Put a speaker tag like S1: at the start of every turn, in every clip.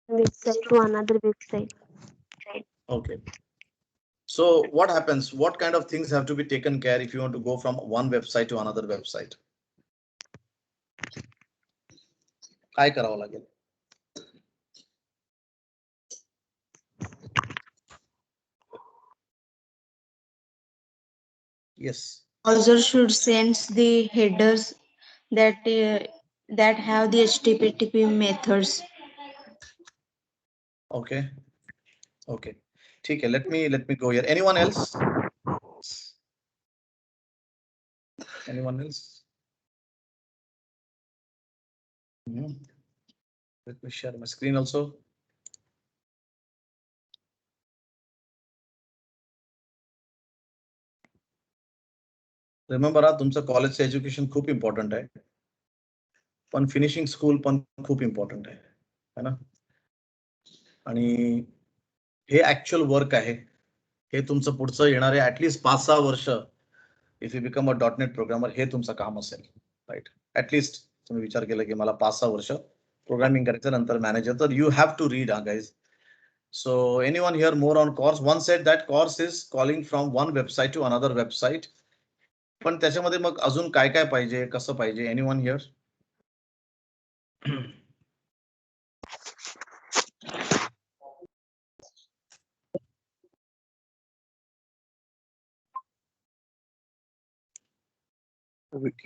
S1: website to another website.
S2: Okay. So what happens? What kind of things have to be taken care if you want to go from one website to another website? काय करावं लागेल? Yes.
S3: Browser should send the headers that have the HTTP methods.
S2: Okay. Okay. ठीक है. Let me go here. Anyone else? Anyone else? Let me share my screen also. Remember, तुमचं कॉलेजचं education खूप important आहे. पण फिनिशिंग स्कूल पण खूप important आहे ना. आणि हे ऍक्च्युअल वर्क आहे. हे तुमचं पुढचं येणारे ऍटलीस्ट 5-6 वर्ष if you become a .NET programmer हे तुमचं काम असेल, राईट. ऍटलीस्ट तुम्ही विचार केला की मला 5-6 वर्ष प्रोग्रामिंग करायचं, नंतर मॅनेजर. तर you have to read guys. So anyone here more on course? One said that course is calling from one website to another website. पण त्याच्यामध्ये मग अजून काय काय पाहिजे, कसं पाहिजे? Anyone here?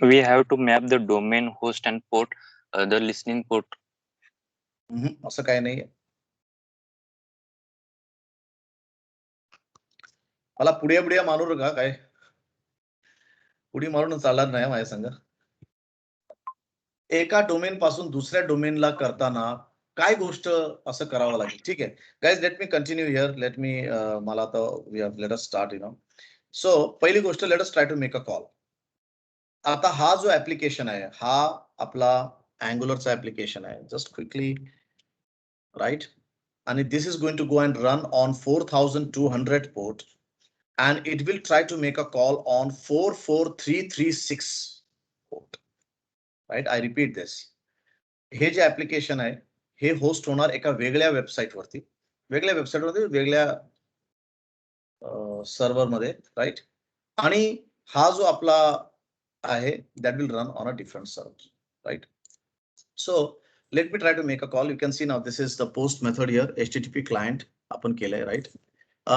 S4: We have to map the domain, host and port, the listening port.
S2: असं काय नाही. मला पुढे पुढे मानू का काय? पुढे मारून चालणार नाही माझ्या संग. एका डोमेन पासून दुसऱ्या डोमेनला करताना काय गोष्ट असं करावं लागेल? ठीक आहे guys, let me continue here. Let me मला आता लेट अस स्टार्ट, सो पहिली गोष्ट, let us try to make a call. आता हा जो ऍप्लिकेशन आहे हा आपला अँग्युलरचा ऍप्लिकेशन आहे. Just quickly, right. आणि this is going to go and run on 4200 port and it will try to make a call on 44336 port. Right? I repeat this. हे जे ऍप्लिकेशन आहे हे होस्ट होणार एका वेगळ्या वेबसाईट वरती, वेगळ्या सर्व्हर मध्ये, राईट. आणि हा जो आपला आहे that will run on a different server, right. So let me try to make a call. You can see now this is the post method here. HTTP client आपण केलंय, राईट.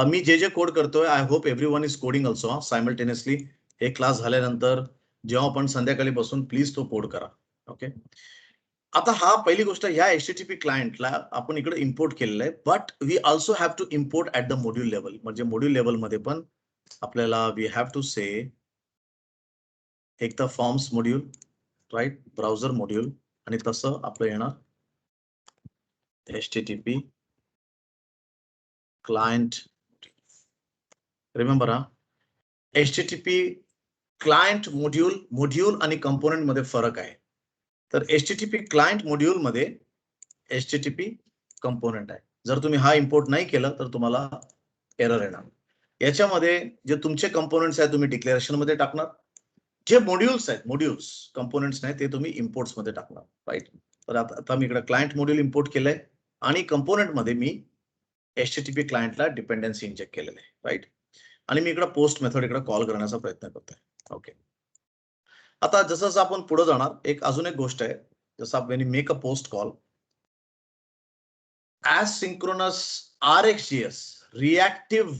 S2: मी जे कोड करतोय, I hope everyone is coding also simultaneously. हे class झाल्यानंतर जेव्हा आपण संध्याकाळी बसून प्लीज तो कोड करा. ओके. आता हा पहिली गोष्ट, ह्या HTTP क्लायंटला आपण इकडे इम्पोर्ट केलेलं आहे, but we also have to import at the module level. म्हणजे मॉड्यूल लेवल मध्ये पण आपल्याला वी हॅव टू से एक तर forms module, right, browser module, आणि तसं आपलं येणार HTTP client. Remember, HTTP client module आणि कंपोनेंट मध्ये फरक आहे. तर HTTP क्लायंट मॉड्यूल मध्ये HTTP कंपोनेंट आहे. जर तुम्ही हा इम्पोर्ट नाही केलं तर तुम्हाला एरर येणार. याच्यामध्ये जे तुमचे कंपोनेंट्स आहेत तुम्ही डिक्लेरेशन मध्ये टाकणार, जे मॉड्यूल्स आहेत, मॉड्यूल्स कंपोनेंट्स नाही ते तुम्ही इम्पोर्ट्स मध्ये टाकणार, राईट. तर आता मी इकडे क्लायंट मॉड्यूल इम्पोर्ट केलंय आणि कंपोनेंट मध्ये मी HTTP क्लायंटला डिपेंडन्सी इंजेक्ट केलेलं आहे, राईट. आणि मी इकडे पोस्ट मेथड इकडे कॉल करण्याचा प्रयत्न करतोय. ओके. आता जसं जसं आपण पुढे जाणार, अजून एक गोष्ट आहे, जसं आपण make a post call, asynchronous RxJS reactive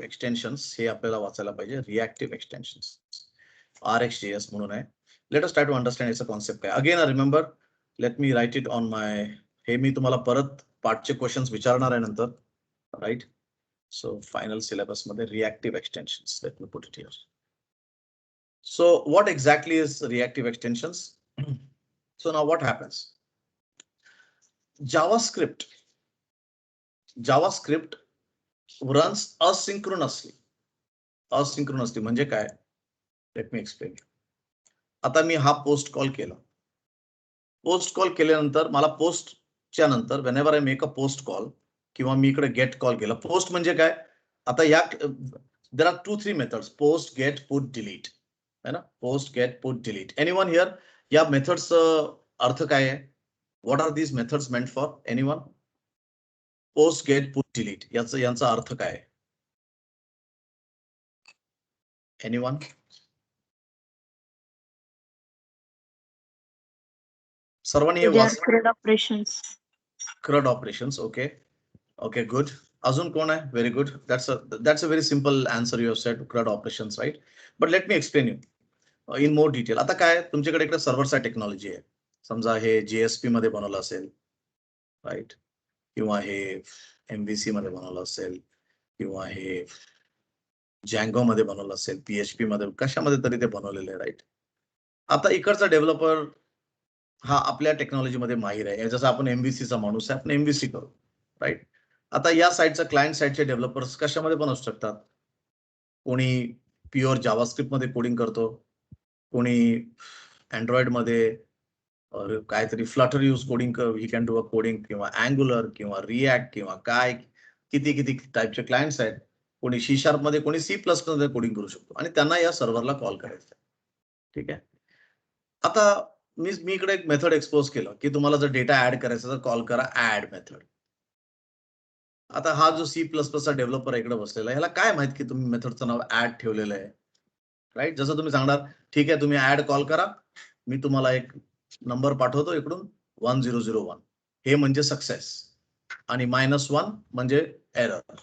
S2: extensions हे आपल्याला वाचायला पाहिजे. रिएक्टिव्ह एक्सटेन्शन्स RxJS म्हणून आहे. Let us try to understand याचा कॉन्सेप्ट काय. Again remember, let me write it on my, हे मी तुम्हाला परत पार्टचे क्वेश्चन्स विचारणार आहे नंतर, राईट. सो फायनल सिलेबस मध्ये reactive extensions, let me put it here. So what exactly is reactive extensions? So now what happens? JavaScript runs asynchronously. म्हणजे काय? Let me explain. आता मी हा पोस्ट कॉल केला. पोस्ट कॉल केल्यानंतर मला पोस्टच्या नंतर whenever I make a post call किंवा मी इकडे गेट कॉल केला. पोस्ट म्हणजे काय? आता या there are 2-3 methods: post, get, put, delete. है ना? Post, get, put, delete. Anyone here? या मेथड्स अर्थ काय आहे? What are these methods meant for? Anyone? Post, get, put, delete. यांचा अर्थ काय आहे? Anyone? सर्वांनी हे
S3: They are
S2: watch
S3: CRUD operations.
S2: CRUD operations. Okay, good. अजून कोण आहे? Very good. That's a very simple answer you have said, CRUD operations, right? But let me explain you in more detail. आता काय तुमच्याकडे इकडे server side technology आहे. समजा हे JSP मध्ये बनवलं असेल, राईट? किंवा हे MVC मध्ये बनवलं असेल, किंवा हे Django मध्ये बनवलं असेल, PHP मध्ये, कशामध्ये तरी ते बनवलेलं आहे, राईट? आता इकडचा डेव्हलपर हा आपल्या टेक्नॉलॉजीमध्ये माहीर आहे. जसं आपण MVCचा माणूस आहे, आपण MVC करू, राईट? आता या साईडचा क्लायंट साईडचे डेव्हलपर्स कशामध्ये पण असू शकतात. कोणी प्युअर जावास्क्रिप्ट मध्ये कोडिंग करतो, कोणी अँड्रॉइड मध्ये काहीतरी Flutter use coding, he can do a coding, किंवा अँग्युलर किंवा रिॲक्ट किंवा काय, किती टाईपचे क्लायंट्स आहेत. कोणी C# मध्ये, कोणी C++ मध्ये कोडिंग करू शकतो आणि त्यांना या सर्व्हरला कॉल करायचं. ठीक आहे. आता मी इकडे एक मेथड एक्सपोज केलं की तुम्हाला जर डेटा ऍड करायचा तर कॉल करा ऍड मेथड. आता हा जो C++ चा डेव्हलपर इकडे बसलेला आहे, ह्याला काय माहित की तुम्ही मेथडचं नाव ऍड ठेवलेलं आहे, राईट? जसं तुम्ही सांगणार ठीक आहे तुम्ही ऍड कॉल करा, मी तुम्हाला एक नंबर पाठवतो इकडून 1001, हे म्हणजे सक्सेस, आणि -1 म्हणजे एरर,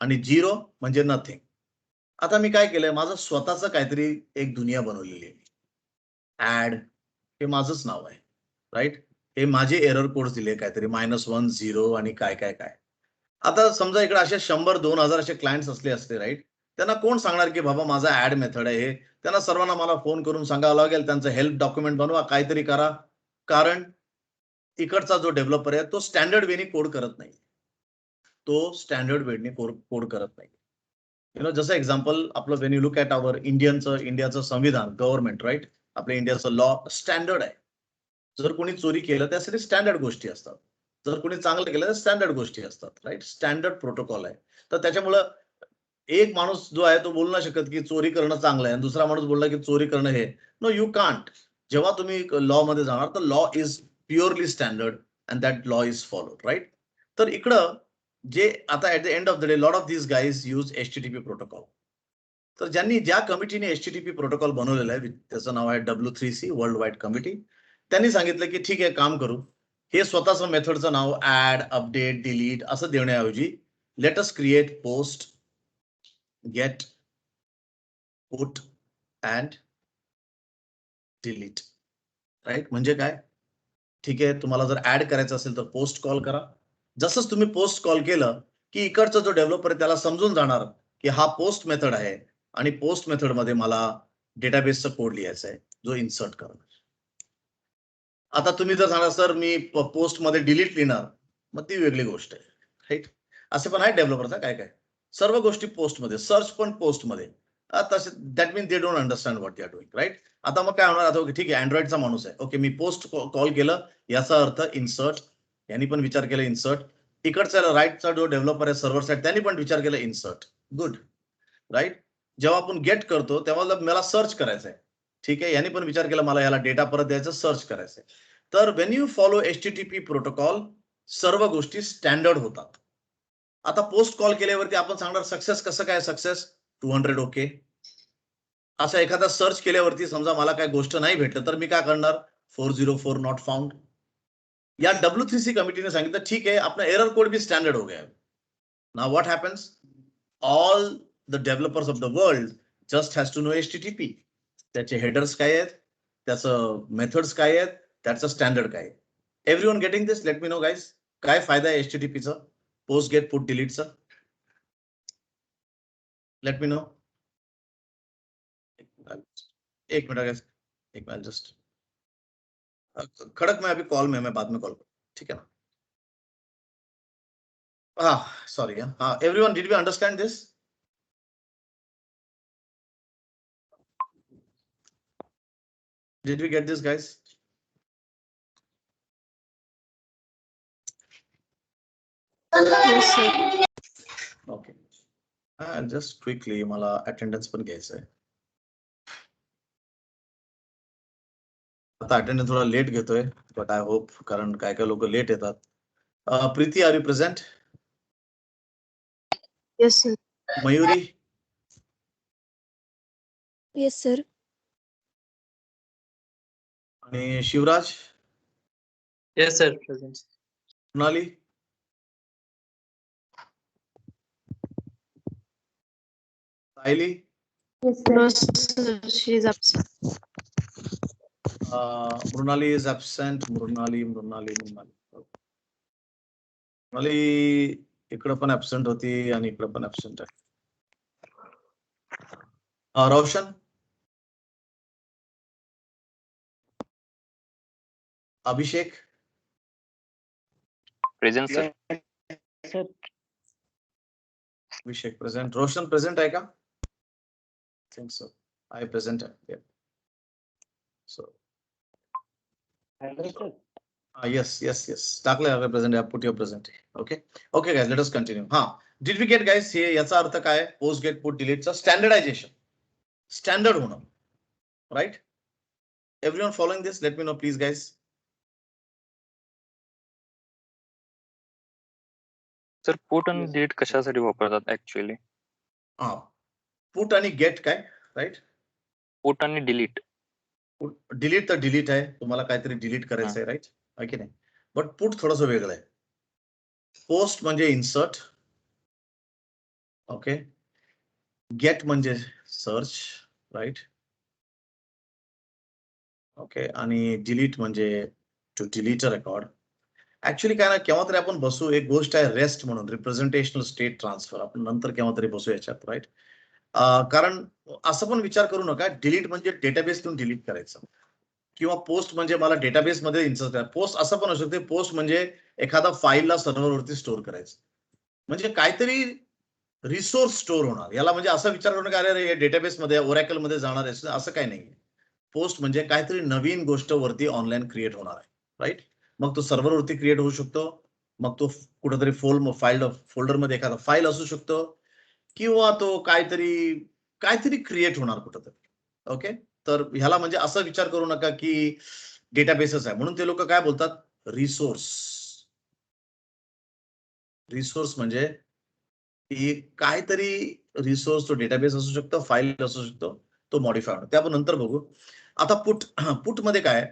S2: आणि 0 म्हणजे नथिंग. आता मी काय केलंय, माझं स्वतःच काहीतरी एक दुनिया बनवलेली आहे. ऍड हे माझंच नाव आहे, राईट? हे माझे एरर कोड्स दिले काहीतरी -1 0 आणि काय काय काय. आता समजा इकडे असे 100-2000 असे क्लायंट्स असले, राईट? त्यांना कोण सांगणार की बाबा माझा ऍड मेथड आहे हे? त्यांना सर्वांना मला फोन करून सांगावं लागेल, त्यांचं हेल्प डॉक्युमेंट बनवा, काहीतरी करा. कारण इकडचा जो डेव्हलपर आहे तो स्टँडर्ड वेनी कोड करत नाही. कोड करत नाही. जसं एक्झाम्पल आपलं वेन यू लुक ॲट आवर इंडियाचं संविधान, गव्हर्नमेंट, राईट? आपल्या इंडियाचं लॉ स्टँडर्ड आहे. जर कोणी चोरी केलं त्यासाठी स्टँडर्ड गोष्टी असतात, जर कोणी चांगलं केलं तर स्टँडर्ड गोष्टी असतात, राईट? स्टँडर्ड प्रोटोकॉल आहे. तर त्याच्यामुळं एक माणूस जो आहे तो बोलू नाही शकत की चोरी करणं चांगलं आहे आणि दुसरा माणूस बोलला की चोरी करणं हे, नो, यू कांट. जेव्हा तुम्ही लॉ मध्ये जाणार तर law is purely standard and that law is followed, right? तर इकडं जे आता at the end of the day lot of this guys use HTTP protocol. तर ज्या कमिटीने HTTP प्रोटोकॉल बनवलेला आहे त्याचं नाव आहे W3C, वर्ल्ड वाईड कमिटी. त्यांनी सांगितलं की ठीक आहे काम करू, हे स्वतःचं मेथडचं नाव ऍड, अपडेट, डिलीट असं देण्याऐवजी let us create post, get, put and delete, right? म्हणजे काय? ठीक आहे, तुम्हाला जर ऍड करायचं असेल तर पोस्ट कॉल करा. जसंच तुम्ही पोस्ट कॉल केलं की इकडचा जो डेव्हलपर आहे त्याला समजून जाणार की हा पोस्ट मेथड आहे आणि पोस्ट मेथड मध्ये मला डेटाबेसचा कोड लिहायचा आहे जो इन्सर्ट करणार. आता तुम्ही जर सांगा सर मी पोस्ट मध्ये डिलीट लिहिणार, मग ती वेगळी गोष्ट आहे, राईट? असे पण आहे डेव्हलपरचा काय काय सर्व गोष्टी पोस्टमध्ये, सर्च पण पोस्टमध्ये. That mean they don't understand what they are doing, right? आता मग काय होणार, आता ठीक आहे अँड्रॉइडचा माणूस आहे, ओके मी पोस्ट कॉल केलं याचा अर्थ इन्सर्ट, यांनी पण विचार केला इन्सर्ट. इकडचा राईटचा जो डेव्हलपर आहे सर्व्हर साइड त्यांनी पण विचार केला इन्सर्ट, गुड, राईट? जेव्हा आपण गेट करतो तेव्हा मला सर्च करायचं आहे, ठीक आहे, यांनी पण विचार केला मला याला डेटा परत द्यायचा, सर्च करायचं. तर Wien you follow HTTP protocol सर्व गोष्टी स्टँडर्ड होतात. आता पोस्ट कॉल केल्यावरती आपण सांगणार सक्सेस कसं काय, सक्सेस 200 ओके. असा एखादा सर्च केल्यावरती समजा मला काय गोष्ट नाही भेटलं तर मी काय करणार, 404 नॉट फाउंड. या W3C कमिटीने सांगितलं ठीक आहे आपला एरर कोड भी स्टँडर्ड हो गया. Now what happens, all the developers of the world just has to know HTTP. त्याचे हेडर्स काय आहेत, त्याचं मेथड्स काय आहेत, त्याचं स्टँडर्ड काय आहे. Everyone getting this? Let me know guys, काय फायदा आहे HTTPचा, पोस्ट गेट पुट डिलीटचा? Let me know. एक मिनट गाइस, एक मिनट जस्ट, खड़क में अभी कॉल में, मैं बाद में कॉल करूँ, ठीक है ना? हाँ सॉरी, हाँ everyone, did we understand this? Did we get this guys?
S3: Yes, sir.
S2: Okay. Just quickly मला attendance पण घ्यायचं आहे. आता अटेंडन्स थोडा लेट घेतोय, बट आय होप, कारण काय काय लोक लेट येतात. Preeti, are you present?
S1: Yes, sir.
S2: Mayuri,
S1: Yes, sir.
S2: आणि Shivraj,
S5: Yes, sir. Present.
S2: Sonali, Sayali,
S1: Yes, sir.
S3: No, sir, she is absent.
S2: Mrunali is absent. Mrunali इकडं पण ऍबसेंट होती आणि इकडं पण ऍबसेंट आहे. Roshan, Abhishek,
S4: Present, sir.
S5: Sir.
S2: Abhishek present. Roshan present आहे का? Think so. आय प्रेझेंट आहे. So yes. टाकलं प्रेझेंट आहे. Put your present. Okay guys, let us continue. हा, डिड वी गेट गाइस? हे याचा अर्थ काय? पोस्ट गेट पुट डिलीटचा स्टँडर्डायझेशन, स्टँडर्ड होणं, right? Everyone following this? Let me know please guys.
S4: Sir put आणि डिलीट कशासाठी वापरतात ऍक्च्युअली?
S2: हा, पुट आणि गेट काय, राईट?
S4: पुट आणि डिलीट.
S2: डिलीट तर डिलीट आहे, तुम्हाला काहीतरी डिलीट करायचं आहे, राईट? आहे की नाही? बट पुट थोडस वेगळं आहे. पोस्ट म्हणजे इन्सर्ट, ओके. गेट म्हणजे सर्च, राईट? ओके. आणि डिलीट म्हणजे to delete a record. Actually काय ना, केव्हा तरी आपण बसू, एक गोष्ट आहे रेस्ट म्हणून, रिप्रेझेंटेशनल स्टेट ट्रान्सफर. आपण नंतर केव्हा तरी बसू याच्यात, राईट? कारण असं पण विचार करू नका, डिलीट म्हणजे डेटाबेसतून डिलीट करायचं, किंवा पोस्ट म्हणजे मला डेटाबेसमध्ये इन्सर्ट करायचं. पोस्ट असं पण असू शकते, पोस्ट म्हणजे एखादा फाईलला सर्व्हरवरती स्टोअर करायचं, म्हणजे काहीतरी रिसोर्स स्टोअर होणार. याला म्हणजे असा विचार करू नका, अरे हे डेटाबेसमध्ये ओरॅकलमध्ये जाणार आहे, असं काही नाही. पोस्ट म्हणजे काहीतरी नवीन गोष्ट वरती ऑनलाईन क्रिएट होणार आहे, राईट? मग तो सर्व्हरवरती क्रिएट होऊ शकतो, मग तो कुठेतरी फोल्डरमध्ये एखादा फाईल असू शकतो, किंवा तो काहीतरी क्रिएट होणार कुठेतरी. ओके, तर ह्याला म्हणजे असा विचार करू नका की डेटाबेसेस आहे म्हणून ते लोक काय बोलतात, रिसोर्स. रिसोर्स म्हणजे की काहीतरी रिसोर्स, तो डेटाबेस असू शकतो, फाईल असू शकतो, तो मॉडिफाय होणार. ते आपण नंतर बघू. आता पुट मध्ये काय,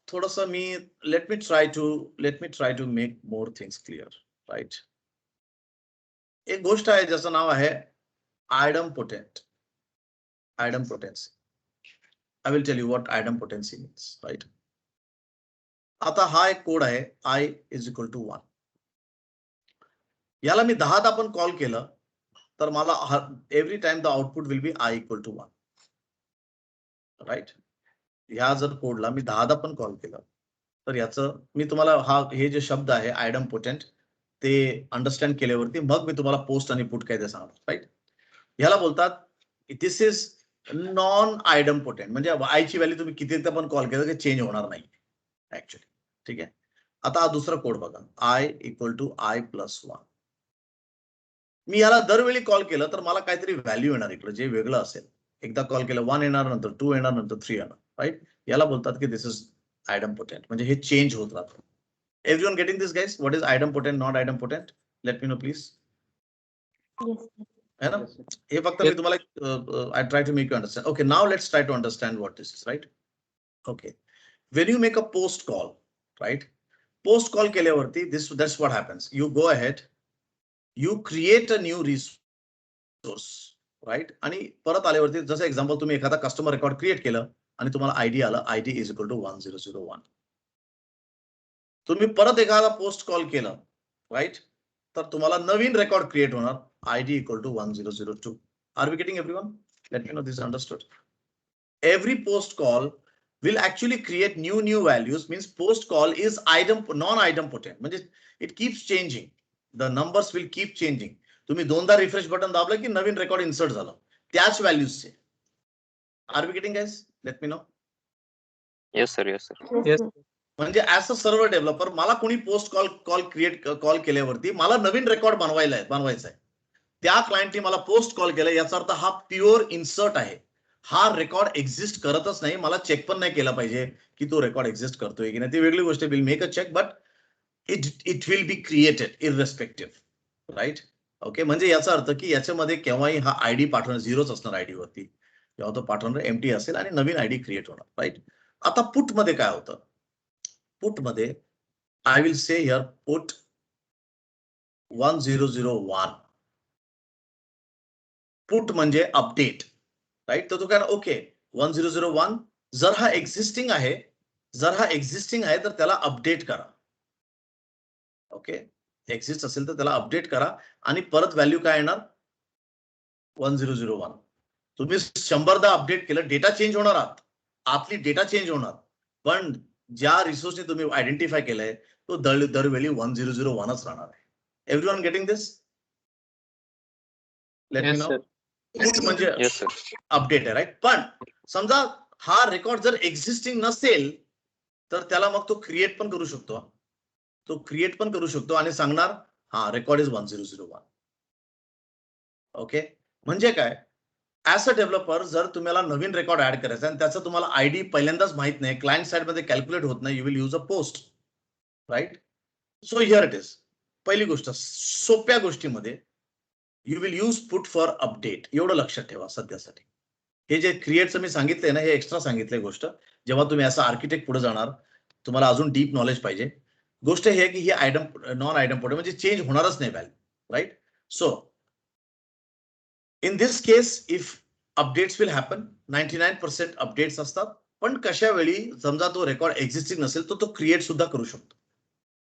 S2: थोडस मी let me try to make more things clear, right? एक गोष्ट आहे ज्याचं नाव आहे idempotent. Idempotency. I will tell you what idempotency means, right? आता हा एक कोड आहे, I = 1. याला मी 10दा पण कॉल केलं तर मला every time the output will be I = 1, right? ह्या जर कोडला मी 10दा पण कॉल केलं तर याचं मी तुम्हाला हे जे शब्द आहे idempotent ते अंडरस्टँड केल्यावरती मग मी तुम्हाला पोस्ट आणि पुट काय ते सांगणार, राईट? ह्याला बोलतात, दिस इज नॉन आयडमपोटेंट, म्हणजे आयची व्हॅल्यू तुम्ही कितीदा पण कॉल केलं की चेंज होणार नाही ऍक्च्युअली, ठीक आहे? आता हा दुसरा कोड बघा, I = I+1. मी याला दरवेळी कॉल केलं तर मला काहीतरी व्हॅल्यू येणार इकडे, जे वेगळं असेल. एकदा कॉल केलं 1 येणार, नंतर 2 येणार, नंतर 3 येणार, राईट? याला बोलतात की दिस इज आयडमपोटेंट, म्हणजे हे चेंज होत राहतं. Everyone getting this guys? What is idempotent, not idempotent? Let me know please.
S1: Yes, sir.
S2: है ना? हे फक्त मी तुम्हाला I try to make you understand. Okay, now let's try to understand what this is, right? Okay, when you make a post call, right? Post call केल्यावरती that's what happens. You go ahead, you create a new resource, right? आणि परत आल्यावरती जसं example तुम्ही एखादा customer record create केलं आणि तुम्हाला आयडी आलं, ID = 1001. तुम्ही परत एखादा पोस्ट कॉल केलं, राईट? तर तुम्हाला नवीन रेकॉर्ड क्रिएट होणार, ID = 1002. Are we getting everyone? Let me know this is understood. Every post call will actually create new values, means post call is non-idempotent, म्हणजे it keeps changing. The numbers will keep changing. तुम्ही दोनदा refresh button दाबलं की नवीन record insert झालं त्याच व्हॅल्यूजचे. Are we getting guys? Let me know.
S4: Yes, sir.
S1: Yes,
S5: Yes.
S1: sir.
S2: म्हणजे as a server developer मला कोणी पोस्ट कॉल केल्यावरती मला नवीन रेकॉर्ड बनवायचा आहे. त्या क्लायंटने मला पोस्ट कॉल केला, याचा अर्थ हा प्युअर इन्सर्ट आहे. हा रेकॉर्ड एक्झिस्ट करतच नाही, मला चेक पण नाही केला पाहिजे की तो रेकॉर्ड एक्झिस्ट करतोय की नाही, ती वेगळी गोष्ट. Will make a check but it will be created irrespective, right. Okay, म्हणजे याचा अर्थ की याच्यामध्ये केव्हाही हा आयडी पाठवणार झिरोच असणार आयडी वरती, जेव्हा तो पाठवणार एम्प्टी असेल आणि नवीन आयडी क्रिएट होणार, राईट. आता पुट मध्ये काय होतं, पुट मध्ये I will say here put 1001. Put म्हणजे अपडेट, राईट. तर तो काय, ओके 1001 जर हा एक्झिस्टिंग आहे, तर त्याला अपडेट करा. ओके, एक्झिस्ट असेल तर त्याला अपडेट करा आणि परत व्हॅल्यू काय येणार 1001. तुम्ही 100दा अपडेट केलं, डेटा चेंज होणार, आतली डेटा चेंज होणार, पण ज्या रिसोर्सने तुम्ही आयडेंटिफाय केलंय तो दरवेळी 1001च राहणार आहे. Everyone getting this? Let me
S5: Yes,
S2: know.
S5: sir.
S2: Put म्हणजे
S4: Yes, sir.
S2: अपडेट आहे, राईट. पण समजा हा रेकॉर्ड जर एक्झिस्टिंग नसेल तर त्याला मग तो क्रिएट पण करू शकतो, आणि सांगणार हा रेकॉर्ड इज 1001. ओके, म्हणजे काय, ऍज अ डेव्हलपर जर तुम्हाला नवीन रेकॉर्ड ऍड करायचा आणि त्याचा तुम्हाला आयडी पहिल्यांदाच माहित नाही, क्लायंट साइड मध्ये कॅल्क्युलेट होत नाही, you will use a post, right. So here it is. पहिली गोष्ट, सोप्या गोष्टीमध्ये you will use put for update, एवढं लक्षात ठेवा सध्यासाठी. हे जे क्रिएटचं मी सांगितलंय ना, हे एक्स्ट्रा सांगितलंय गोष्ट. जेव्हा तुम्ही असं आर्किटेक्ट पुढे जाणार, तुम्हाला अजून डीप नॉलेज पाहिजे. गोष्ट हे की ही आयडम नॉन आयडम पोर्ट म्हणजे चेंज होणारच नाही value, right. So in this case if updates will happen, 99% updates असतात, पण कशा वेळी समजा तो रेकॉर्ड एक्झिस्टिंग नसेल तर तो क्रिएट सुद्धा करू शकतो,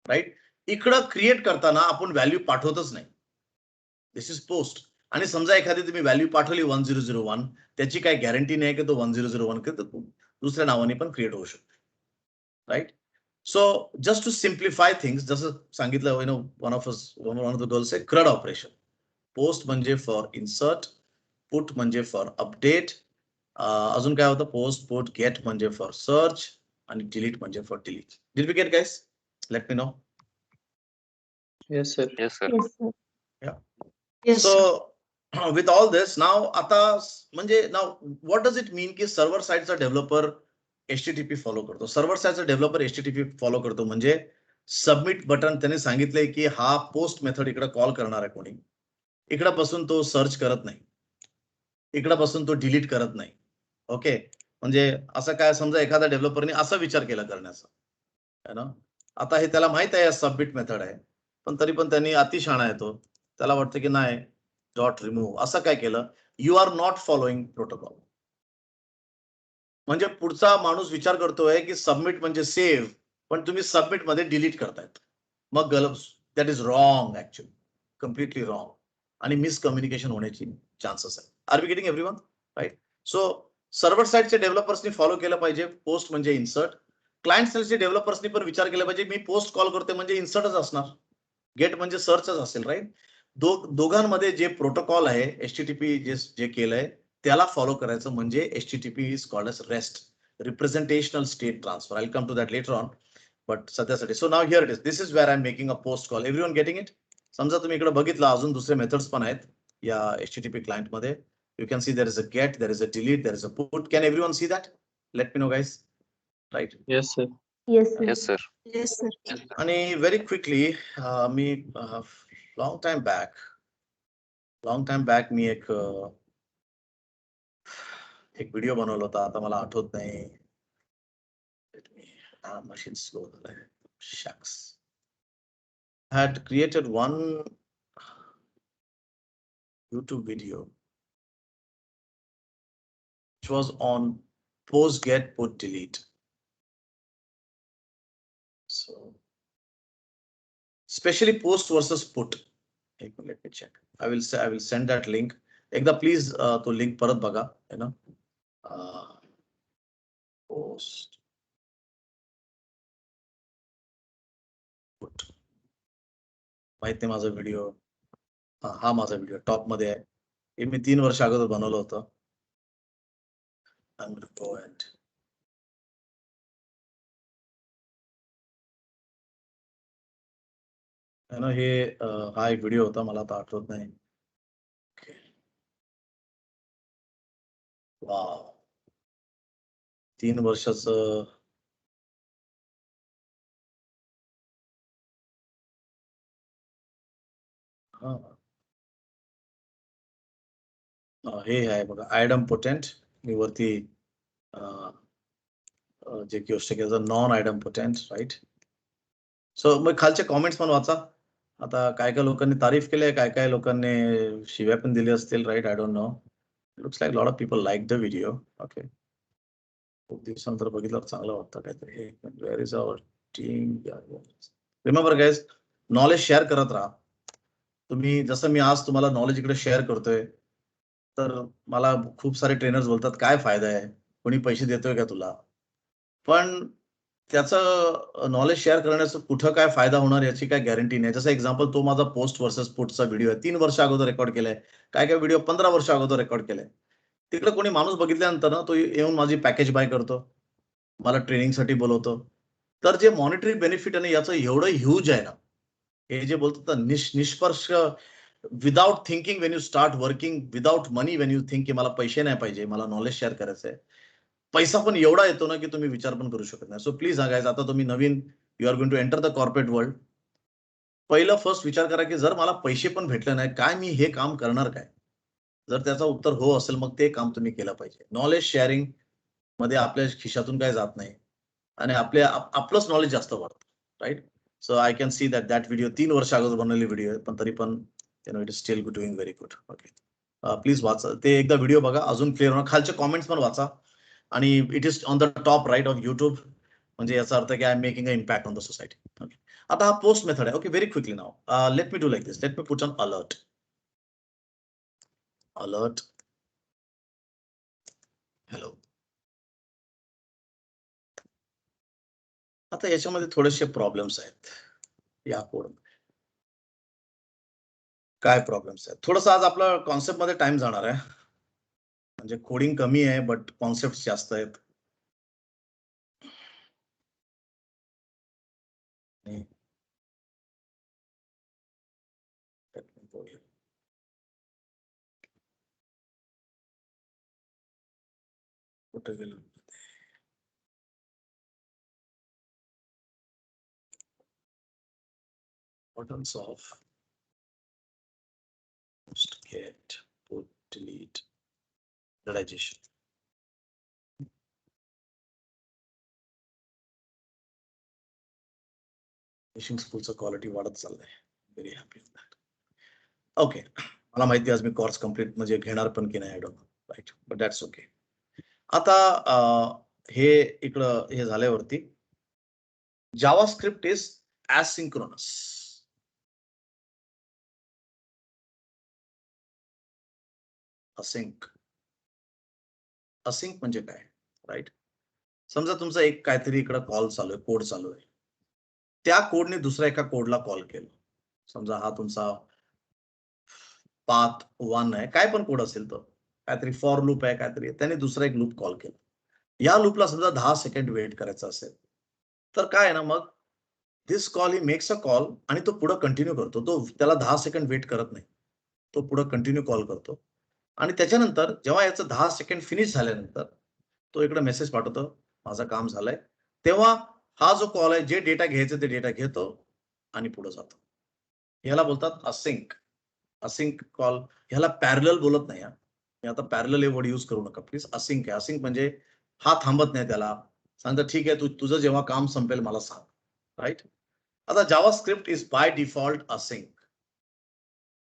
S2: राईट. इकडं क्रिएट करताना आपण व्हॅल्यू पाठवतच नाही, दिस इज पोस्ट. आणि समजा एखादी तुम्ही व्हॅल्यू पाठवली 1001, त्याची काही गॅरंटी नाही की तो 1001 दुसऱ्या नावाने पण क्रिएट होऊ शकतो, right. So just to simplify things, जसं सांगितलं, वन ऑफ द गर्ल्स आहे क्रड ऑपरेशन. पोस्ट म्हणजे फॉर इन्सर्ट, पुट म्हणजे फॉर अपडेट, अजून काय होतं, पोस्ट पुट गेट म्हणजे फॉर सर्च, आणि डिलीट म्हणजे for delete. Did we get guys? Let me know.
S5: Yes, sir.
S4: Yes, sir.
S1: Yes, sir.
S3: Yes,
S2: so
S3: sir.
S2: With all this now, आता म्हणजे now what does it mean की server साइडचा developer HTTP follow करतो. Server साइडचा developer HTTP follow करतो म्हणजे submit button त्याने सांगितलंय की हा पोस्ट मेथड इकडे कॉल करणार आहे कोणी, इकडे बसून तो सर्च करत नाही, इकडे बसून तो डिलीट करत नाही. ओके, म्हणजे असं काय, समजा एखाद्या डेव्हलपरने असा विचार केला करण्याचा है ना, आता हे त्याला माहित आहे सबमिट मेथड आहे, पण तरी पण त्यांनी अतिशहाणा आहे तो, त्याला वाटतं की नाही डॉट रिमूव्ह, असं काय केलं, you are not following protocol. म्हणजे पुढचा माणूस विचार करतोय की सबमिट म्हणजे सेव्ह, पण तुम्ही सबमिट मध्ये डिलीट करतायत, मग that is wrong, actually completely wrong, आणि मिसकम्युनिकेशन होण्याची चान्सेस आहे. Are we getting everyone, right. So server साइडचे डेव्हलपर्सनी फॉलो केलं पाहिजे, पोस्ट म्हणजे इन्सर्ट. क्लायंट साइडचे डेव्हलपर्सनी पण विचार केला पाहिजे, मी पोस्ट कॉल करते म्हणजे इन्सर्टच असणार, गेट म्हणजे सर्चच असेल, राईट. दोघांमध्ये जे प्रोटोकॉल आहे एचटीटीपी जे केलंय त्याला फॉलो करायचं, म्हणजे HTTP is called as REST, representational state transfer. I will come to that later on, but सध्यासाठी. So now here it is, this is where I am making a post call. Everyone getting it? समजा तुम्ही इकडे बघितलं, अजून दुसरे methods पण आहेत या एचटीटीपी क्लायंट मध्ये. You can see there is a get, there is a delete, there is a put. Can everyone see that? Let me know guys, right.
S5: Yes, sir.
S1: Yes, sir.
S4: Yes, sir.
S3: Yes, sir.
S2: आणि very quickly मी long time back मी एक video बनवला होता, आता मला आठवत नाही. मशीन स्लो झालंय, शक्स. I had created one YouTube video which was on post get put delete. So especially post versus put. Let me check. I will send that link. एकदा प्लीज तो लिंक परत बघा, है ना. पोस्ट पुट, माहित नाही माझा व्हिडिओ, हा माझा व्हिडिओ टॉप मध्ये आहे, हे मी 3 वर्ष अगोदर बनवलं होतं. I'm going to go and है ना, हे हा एक व्हिडिओ होता, मला आता आठवत नाही. वाव, 3 वर्षाचं हे आहे बघा, आयडम पोटेंट. मी वरती जे की ऑस्ट्रेलियाचं नॉन आयडम पोटेंट, राईट. सो मग खालचे कॉमेंट्स पण वाचा. आता काय काय लोकांनी तारीफ केली, काय काय लोकांनी शिव्या पण दिल्या असतील, right. I don't know. Looks like lot of people like the video. Okay, खूप दिवसानंतर बघितलं, चांगलं वाटतं काहीतरी. Where is our team. Remember guys, knowledge share करत राहा तुम्ही. जसं मी आज तुम्हाला नॉलेज इकडे शेअर करतोय, तर मला खूप सारे ट्रेनर्स बोलतात काय फायदा आहे, कोणी पैसे देतोय का तुला. पण त्याचं नॉलेज शेअर करण्याचं कुठं काय फायदा होणार याची काय गॅरंटी नाही. जसं एक्झाम्पल, तो माझा पोस्ट वर्सेस पुटचा व्हिडिओ आहे, 3 वर्ष अगोदर रेकॉर्ड केलाय. काय काय व्हिडिओ 15 वर्ष अगोदर रेकॉर्ड केलाय. तिकडे कोणी माणूस बघितल्यानंतर ना, तो येऊन माझी पॅकेज बाय करतो, मला ट्रेनिंगसाठी बोलवतो. तर जे मॉनिटरी बेनिफिट आहे याचं एवढं ह्यूज आहे ना, हे जे बोलतात ना, निष्कर्ष, without thinking Wien you start working, without money Wien you think की मला पैसे नाही पाहिजे, मला नॉलेज शेअर करायचंय, पैसा पण एवढा येतो ना की तुम्ही विचार पण करू शकत नाही. सो प्लीज गाईज, आता तुम्ही नवीन, you are going to enter the corporate world, पहिलं फर्स्ट विचार करा की जर मला पैसे पण भेटले नाही, काय मी हे काम करणार काय. जर त्याचं उत्तर हो असेल, मग ते काम तुम्ही केलं पाहिजे. नॉलेज शेअरिंग मध्ये आपल्या खिशातून काय जात नाही आणि आपलंच नॉलेज जास्त वाढतं, right. So I can see that video 3 वर्ष अगोदर बनवलेली व्हिडिओ आहे, पण तरी पण it is still doing very good. Okay, please वाचा ते एकदा व्हिडिओ बघा, अजून क्लिअर होणार. खालचे कॉमेंट्स पण वाचा, आणि it is on the top right of YouTube, म्हणजे याचा अर्थ की I am making a impact on the society. Okay, आता हा पोस्ट मेथड आहे. Okay, very quickly now, let me do like this. Let me put on alert. Alert, hello. आता याच्यामध्ये थोडेसे प्रॉब्लेम्स आहेत या कोड. काय प्रॉब्लेम्स आहेत, थोडंसं आज आपला कॉन्सेप्ट मध्ये टाइम जाणार आहे, म्हणजे कोडिंग कमी आहे बट कॉन्सेप्ट जास्त आहेत. कुठे गेलो, buttons of post, get, put, delete, realization. Fishing स्कूलचं क्वालिटी वाढत चाललंय. Very happy with that. Okay, मला माहिती आज मी कोर्स कम्प्लीट म्हणजे घेणार पण की नाही, I don't know, right, but that's okay. आता हे इकडं हे झाल्यावरती, JavaScript is asynchronous. Async, async म्हणजे काय, राईट. समजा तुमचा एक काहीतरी इकडं कॉल चालू आहे, कोड चालू आहे, त्या कोडने दुसऱ्या एका कोडला कॉल केलं. समजा हा तुमचा पाथ 1 आहे, काय पण कोड असेल तो, काहीतरी फॉर लूप आहे, काहीतरी, त्याने दुसरा एक लूप कॉल केला. या लूपला समजा 10 सेकंड वेट करायचं असेल, तर काय आहे ना, मग this call he makes a call आणि तो पुढे कंटिन्यू करतो. तो त्याला 10 सेकंड वेट करत नाही, तो पुढे कंटिन्यू कॉल करतो. आणि त्याच्यानंतर जेव्हा याचं 10 सेकंड फिनिश झाल्यानंतर तो इकडे मेसेज पाठवतो, माझं काम झालंय. तेव्हा हा जो कॉल आहे, जे डेटा घ्यायचं ते डेटा घेतो आणि पुढे जातो. याला बोलतात असिंक. असिंक कॉल, ह्याला पॅरलल बोलत नाही. मी आता पॅरलल हे वर्ड यूज करू नका प्लीज. असिंक आहे. असिंक म्हणजे हा थांबत नाही, त्याला सांगता ठीक आहे, तुझं जेव्हा काम संपेल मला सांग, राईट. आता JavaScript is by default async.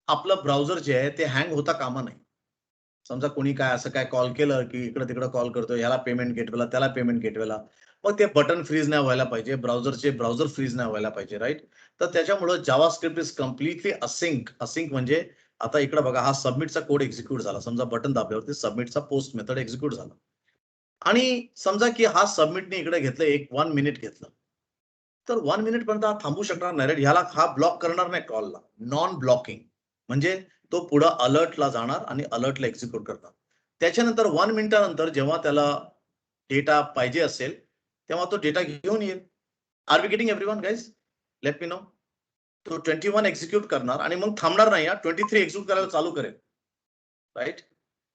S2: आपलं ब्राउझर जे आहे ते हँग होता कामा नाही. समजा कोणी काय असं काय कॉल केलं की इकडे तिकडे कॉल करतोय, ह्याला पेमेंट गेटवेला, त्याला पेमेंट गेटवेला, मग ते बटन फ्रीज नाही व्हायला पाहिजे, ब्राउझर फ्रीज नाही व्हायला पाहिजे, राईट. तर त्याच्यामुळे JavaScript is completely async. Async म्हणजे आता इकडे बघा, हा सबमिटचा कोड एक्झिक्यूट झाला. समजा बटन दाबल्यावरती सबमिटचा पोस्ट मेथड एक्झिक्यूट झाला, आणि समजा की हा सबमिटने इकडे घेतलं 1 मिनिट घेतलं, तर 1 मिनिट पर्यंत हा थांबू शकणार नाही, ह्याला हा ब्लॉक करणार नाही कॉलला. नॉन ब्लॉकिंग म्हणजे तो पुढे अलर्टला जाणार आणि अलर्टला एक्झिक्यूट करणार. त्याच्यानंतर 1 मिनिटानंतर जेव्हा त्याला डेटा पाहिजे असेल, तेव्हा तो डेटा घेऊन येईल. Are we getting everyone guys? Let me know. तो 21 एक्झिक्यूट करणार आणि मग थांबणार नाही, 23 एक्झिक्यूट करायला चालू करेल, right.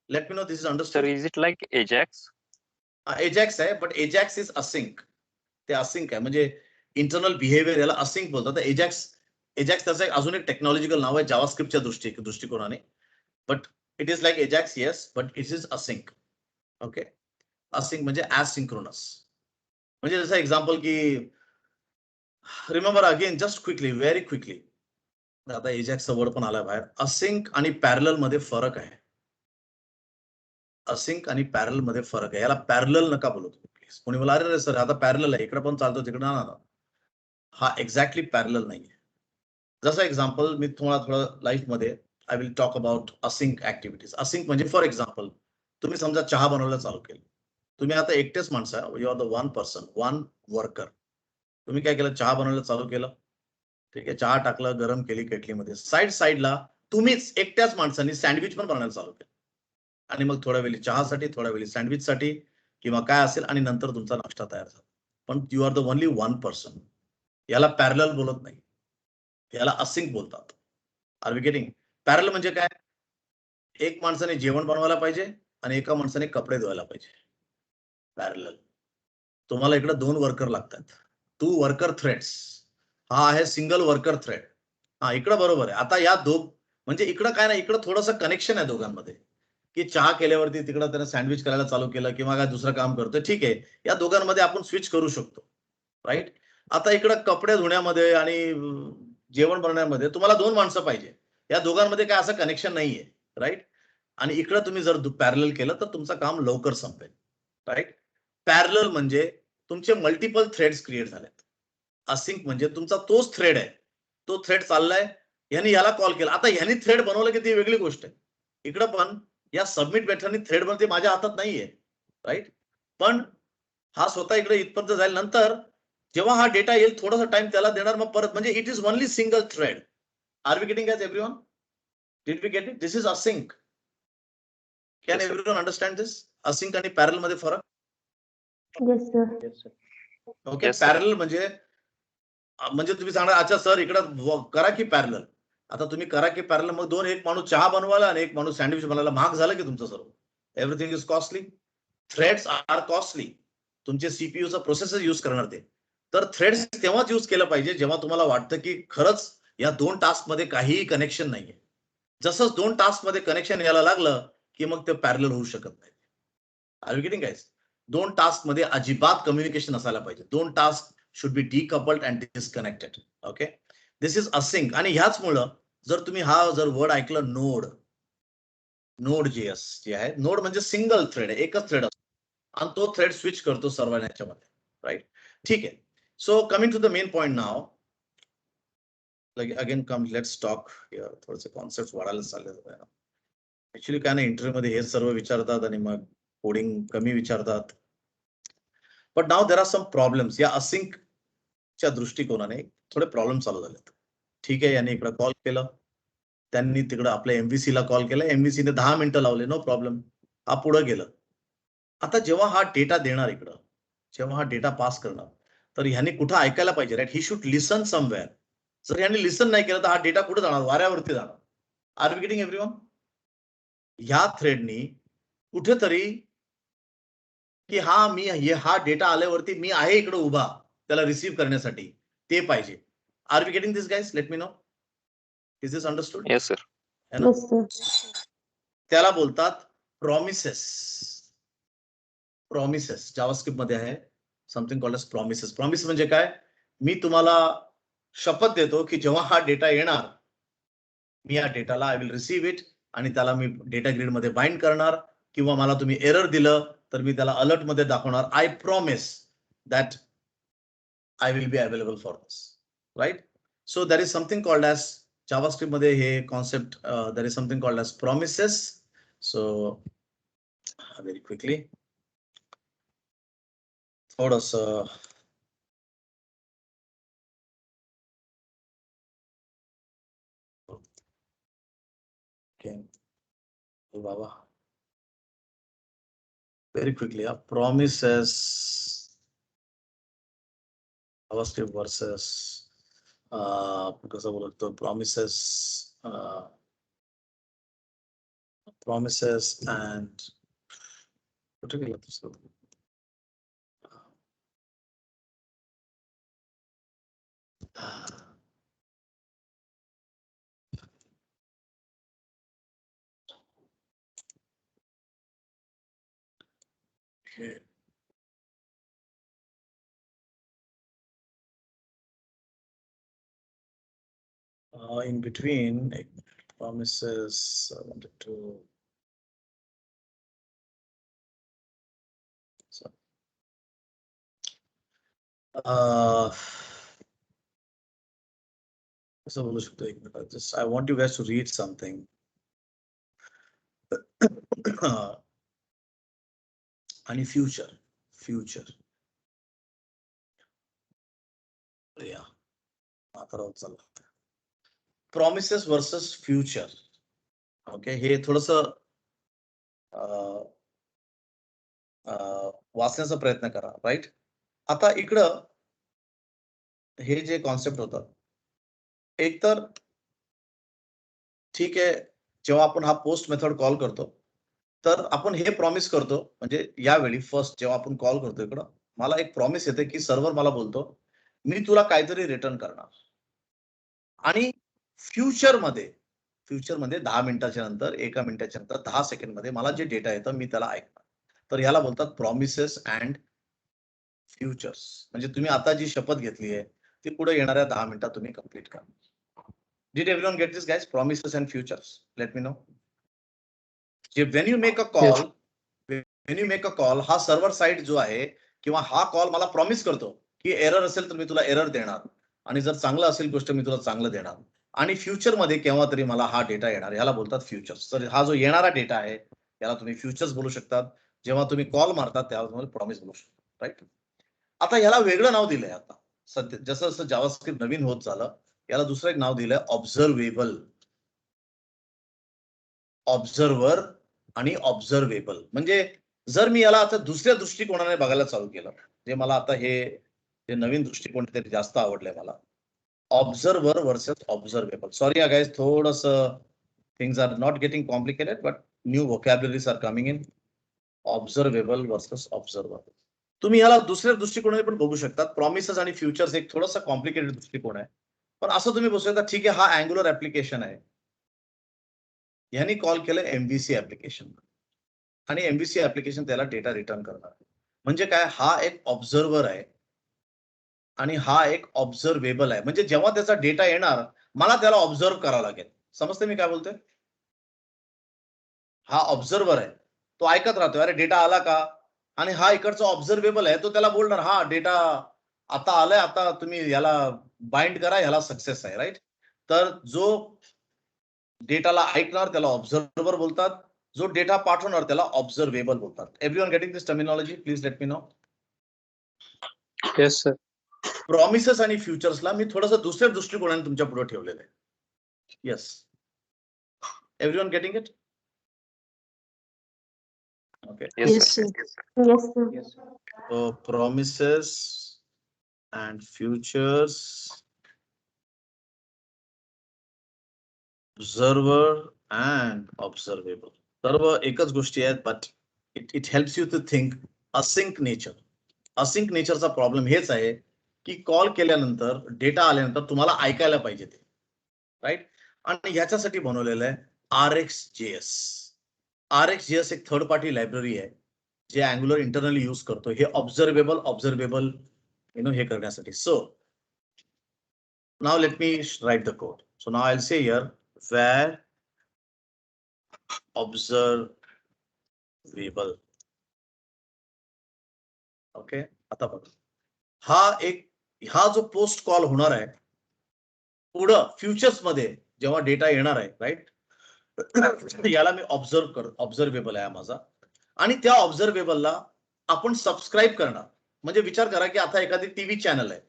S2: Let me know this is
S4: Sir,
S2: understood.
S4: is it like Ajax?
S2: Ajax आहे, but Ajax is async. ते async आहे, म्हणजे इंटरनल बिहेवियर याला async बोलतात. Ajax त्याचं अजून एक टेक्नॉलॉजिकल नाव आहे जावास्क्रिप्टच्या दृष्टिकोनाने. But it is like Ajax, yes, but it is async. Okay, async म्हणजे asynchronous. म्हणजे जसं एक्झाम्पल की remember again just quickly, very quickly, आता एजॅक्सचा वर्ड पण आला बाहेर. असिंक आणि पॅरलल मध्ये फरक आहे. असिंक आणि पॅरलल मध्ये फरक आहे. याला पॅरलल नका बोलू तुम्ही प्लीज. कोणी बोला अरे सर आता पॅरलल आहे, इकडे पण चालतो तिकडे ना. हा एक्झॅक्टली पॅरलल नाहीये. जसं एक्झाम्पल मी तुम्हाला थोडं लाईफ मध्ये I will talk about async activities. Async म्हणजे फॉर एक्झाम्पल तुम्ही समजा चहा बनवायला चालू केलं. तुम्ही आता एकटेच माणसं आहे, you are the one person, one worker. तुम्ही काय केलं, चहा बनवायला चालू केलं. ठीक आहे, चहा टाकलं, गरम केली केटलीमध्ये. साईडला तुम्हीच एकट्याच माणसांनी सँडविच पण बनवायला चालू केलं. आणि मग थोड्या वेळी चहासाठी, थोड्या वेळी सँडविचसाठी किंवा काय असेल, आणि नंतर तुमचा नाश्ता तयार झाला. पण you are the only one person. याला पॅरलल बोलत नाही, याला असिंक बोलतात. R we getting? पॅरलल म्हणजे काय, एक माणसाने जेवण बनवायला पाहिजे आणि एका माणसाने कपडे धुवायला पाहिजे. पॅरलल. तुम्हाला इकडे 2 वर्कर लागतात. 2 वर्कर थ्रेड्स. हा आहे सिंगल वर्कर थ्रेड. हा इकडं बरोबर आहे. आता या म्हणजे इकडं काय नाही, इकडं थोडंसं कनेक्शन आहे दोघांमध्ये, की चहा केल्यावरती तिकडं त्यानं सँडविच करायला चालू केलं किंवा काय दुसरं काम करतोय. ठीक आहे, या दोघांमध्ये आपण स्विच करू शकतो, राईट. आता इकडं कपडे धुण्यामध्ये आणि जेवण बनवण्यामध्ये तुम्हाला 2 माणसं पाहिजे. या दोघांमध्ये काय असं कनेक्शन नाहीये, राईट. आणि इकडं तुम्ही जर पॅरलल केलं तर तुमचं काम लवकर संपेल, राईट. पॅरलल म्हणजे तुमचे मल्टिपल थ्रेड्स क्रिएट झालेत. असिंक म्हणजे तुमचा तोच थ्रेड आहे, तो थ्रेड चाललाय, यांनी याला कॉल केला. आता यांनी थ्रेड बनवलं की ती वेगळी गोष्ट आहे. इकडं पण या सबमिट मेथडनी थ्रेड बनते, माझ्या हातात नाहीये, राईट. पण हा स्वतः इकडे इथपर्यंत जाईल. नंतर जेव्हा हा डेटा येईल थोडासा टाइम त्याला देणार, मग परत, म्हणजे it is only single thread. Are we getting guys everyone? Did we get it? This is async. Can
S4: Yes, sir.
S2: Everyone understand this? Async आणि पॅरलल मध्ये फरक.
S1: Yes, sir.
S5: Yes, sir.
S2: Okay,
S4: Yes, sir.
S2: Parallel म्हणजे तुम्ही सांगणार अच्छा sir इकडं करा की पॅरलल. आता तुम्ही करा की पॅरलल, मग एक माणूस चहा बनवायला आणि एक माणूस सँडविच बनवायला, महाग झालं की तुमचं सर्व. Everything is costly. Threads are costly. तुमचे सीपीयूचा प्रोसेसर यूज करणार ते. तर थ्रेड्स तेव्हाच यूज केलं पाहिजे जेव्हा तुम्हाला वाटतं की खरंच या 2 टास्क मध्ये काहीही कनेक्शन नाहीये. जसंच 2 टास्क मध्ये कनेक्शन यायला लागलं की मग ते पॅरलल होऊ शकत नाही. Are you getting guys? 2 task मध्ये अजिबात कम्युनिकेशन असायला पाहिजे. 2 task should be decoupled and disconnected. Okay, this is async. आणि ह्याचमुळं जर तुम्ही हा वर्ड ऐकलं, Node.js जे आहे, नोड म्हणजे सिंगल थ्रेड आहे, एकच थ्रेड असतो आणि तो थ्रेड स्विच करतो सर्व याच्यामध्ये, राईट. ठीक आहे. So coming to the main point now, again come let's talk. थोडेसे कॉन्सेप्ट वाढायला चालले. ऍक्च्युली काय नाही, इंटरव्ह्यू मध्ये हे सर्व विचारतात आणि मग कोडिंग कमी विचारतात. But now there are some problems. या असिंकच्या दृष्टिकोनाने थोडे प्रॉब्लेम चालू झालेत. ठीक आहे, यांनी इकडे कॉल केलं, त्यांनी तिकडे आपल्या MVC ला कॉल केला, MVC ने 10 मिनिटं लावले, नो प्रॉब्लेम. हा पुढे गेलं. आता जेव्हा हा डेटा देणार इकडं, जेव्हा हा डेटा पास करणार, तर ह्यांनी कुठं ऐकायला पाहिजे, right. He should listen somewhere. जर यांनी लिसन नाही केलं तर हा डेटा कुठे जाणार, वाऱ्यावरती जाणार. Are we getting everyone? ह्या थ्रेडनी कुठेतरी की हा डेटा आल्यावरती मी आहे इकडे उभा त्याला रिसीव्ह करण्यासाठी, ते पाहिजे. Are we getting this guys? Let me know. Is this understood?
S4: Yes, sir.
S1: Yes, sir.
S2: त्याला बोलतात प्रॉमिसेस. प्रॉमिसेस जावास्क्रिप्ट मध्ये आहे something called as promises. Promise म्हणजे काय, मी तुम्हाला शपथ देतो की जेव्हा हा डेटा येणार, मी या डेटाला आय विल रिसीव्ह इट आणि त्याला मी डेटा ग्रिड मध्ये बाइंड करणार, किंवा मला तुम्ही एरर दिलं तर मी त्याला अलर्ट मध्ये दाखवणार. I promise that I will be available for this, right. So there is something called as JavaScript मध्ये हे concept, there is something called as promises. So very quickly थोडस बाबा very quickly, promises, JavaScript versus कसं बोलतो promises, promises and particular. Okay. In between promises, I wanted to. So, असं बोलू शकतो एक minute. Just I want you guys to read something. आणि future. Yeah. आता राहून चालला. Promises versus future. ओके, हे थोडस वाचण्याचा प्रयत्न करा, राईट. आता इकडं हे जे कॉन्सेप्ट होतं, एक तर ठीक आहे, जेव्हा आपण हा पोस्ट मेथड कॉल करतो तर आपण हे प्रॉमिस करतो, म्हणजे यावेळी फर्स्ट जेव्हा आपण कॉल करतो इकडं मला एक प्रॉमिस येते की सर्व्हर मला बोलतो मी तुला काहीतरी रिटर्न करणार. आणि फ्युचरमध्ये 10 मिनिटाच्या नंतर 1 मिनिटाच्या नंतर 10 सेकंडमध्ये मला जे डेटा येतं मी त्याला ऐकणार. तर याला बोलतात प्रॉमिसेस अँड फ्युचर्स. म्हणजे तुम्ही आता जी शपथ घेतली आहे ती पुढे येणाऱ्या 10 मिनिटात तुम्ही कंप्लीट करा. Did everyone get this, guys? Promises and futures. Let me know. When you make a call, when you make a call, हा सर्व्हर साइड जो आहे किंवा हा कॉल मला प्रॉमिस करतो की एरर असेल तर मी तुला एरर देणार आणि जर चांगलं असेल गोष्ट मी तुला चांगलं देणार. आणि फ्युचर मध्ये केव्हा तरी मला हा डेटा येणार, याला बोलतात फ्युचर्स. तर हा जो येणारा डेटा आहे याला तुम्ही फ्युचर्स बोलू शकतात. जेव्हा तुम्ही कॉल मारतात त्याला तुम्ही प्रॉमिस बोलू शकता, राईट. आता याला वेगळं नाव दिलंय. आता सध्या जसं जसं जावास्क्रिप्ट नवीन होत झालं याला दुसरं एक नाव दिलंय ऑब्झर्वेबल. ऑब्झर्वर आणि ऑब्झर्वेबल म्हणजे जर मी याला आता दुसऱ्या दृष्टिकोनाने बघायला चालू केलं, जे मला आता हे जे नवीन दृष्टिकोन ते जास्त आवडलंय मला. Observer versus observable. Sorry guys, थोडस things are not getting complicated but new vocabularies are coming in. Observable versus observer. तुम्ही याला दुसऱ्या दृष्टिकोनाने पण बघू शकतात. प्रॉमिसेस आणि फ्युचर्स एक थोडासा कॉम्प्लिकेटेड दृष्टिकोन आहे, पण असं तुम्ही बघू शकता ठीक आहे हा अँग्युलर ऍप्लिकेशन आहे, यांनी कॉल केलं एमव्हीसी ऍप्लिकेशन आणि एमव्हीसी ऍप्लिकेशन त्याला डेटा रिटर्न करणार. म्हणजे काय, हा एक ऑब्झर्वर आहे आणि हा एक ऑब्झर्वेबल आहे. म्हणजे जेव्हा त्याचा डेटा येणार मला त्याला ऑब्झर्व करावं लागेल. समजते मी काय बोलतोय? हा ऑब्झर्वर आहे, तो ऐकत राहतोय अरे डेटा आला का, आणि हा इकडचा ऑब्झर्वेबल आहे तो त्याला बोलणार हा डेटा आता आलाय, आता तुम्ही याला बाइंड करा, याला सक्सेस आहे, राईट. तर जो डेटाला ऐकणार त्याला ऑब्झर्वर बोलतात, जो डेटा पाठवणार त्याला ऑब्झर्वेबल बोलतात. Everyone getting this terminology? Please let me know.
S5: Yes, sir.
S2: Promises आणि फ्युचर्सला मी थोडंसं दुसऱ्या दृष्टिकोनाने तुमच्या पुढे ठेवलेलं आहे. Yes, everyone getting it? Okay.
S3: Yes, sir.
S1: Yes, sir.
S2: So promises and futures, observer and observable. सर्व एकच गोष्टी आहेत, but it helps you to think async nature. Async नेचरचा प्रॉब्लेम हेच आहे की कॉल केल्यानंतर डेटा आल्यानंतर तुम्हाला ऐकायला पाहिजे ते, राईट. आणि ह्याच्यासाठी बनवलेलं आहे RxJS. RxJS एक थर्ड पार्टी लायब्ररी आहे जे अँग्युलर इंटरनली यूज करतो हे ऑब्झर्वेबल हे करण्यासाठी. So now let me write the code. So now I will say here where observable. Okay, आता बघा हा जो पोस्ट कॉल होणार आहे पुढं फ्युचर्स मध्ये जेव्हा डेटा येणार आहे, राईट, याला मी ऑब्झर्वेबल आहे माझा. आणि त्या ऑब्झर्वेबलला आपण सबस्क्राईब करणार. म्हणजे विचार करा की आता एखादी टीव्ही चॅनल आहे,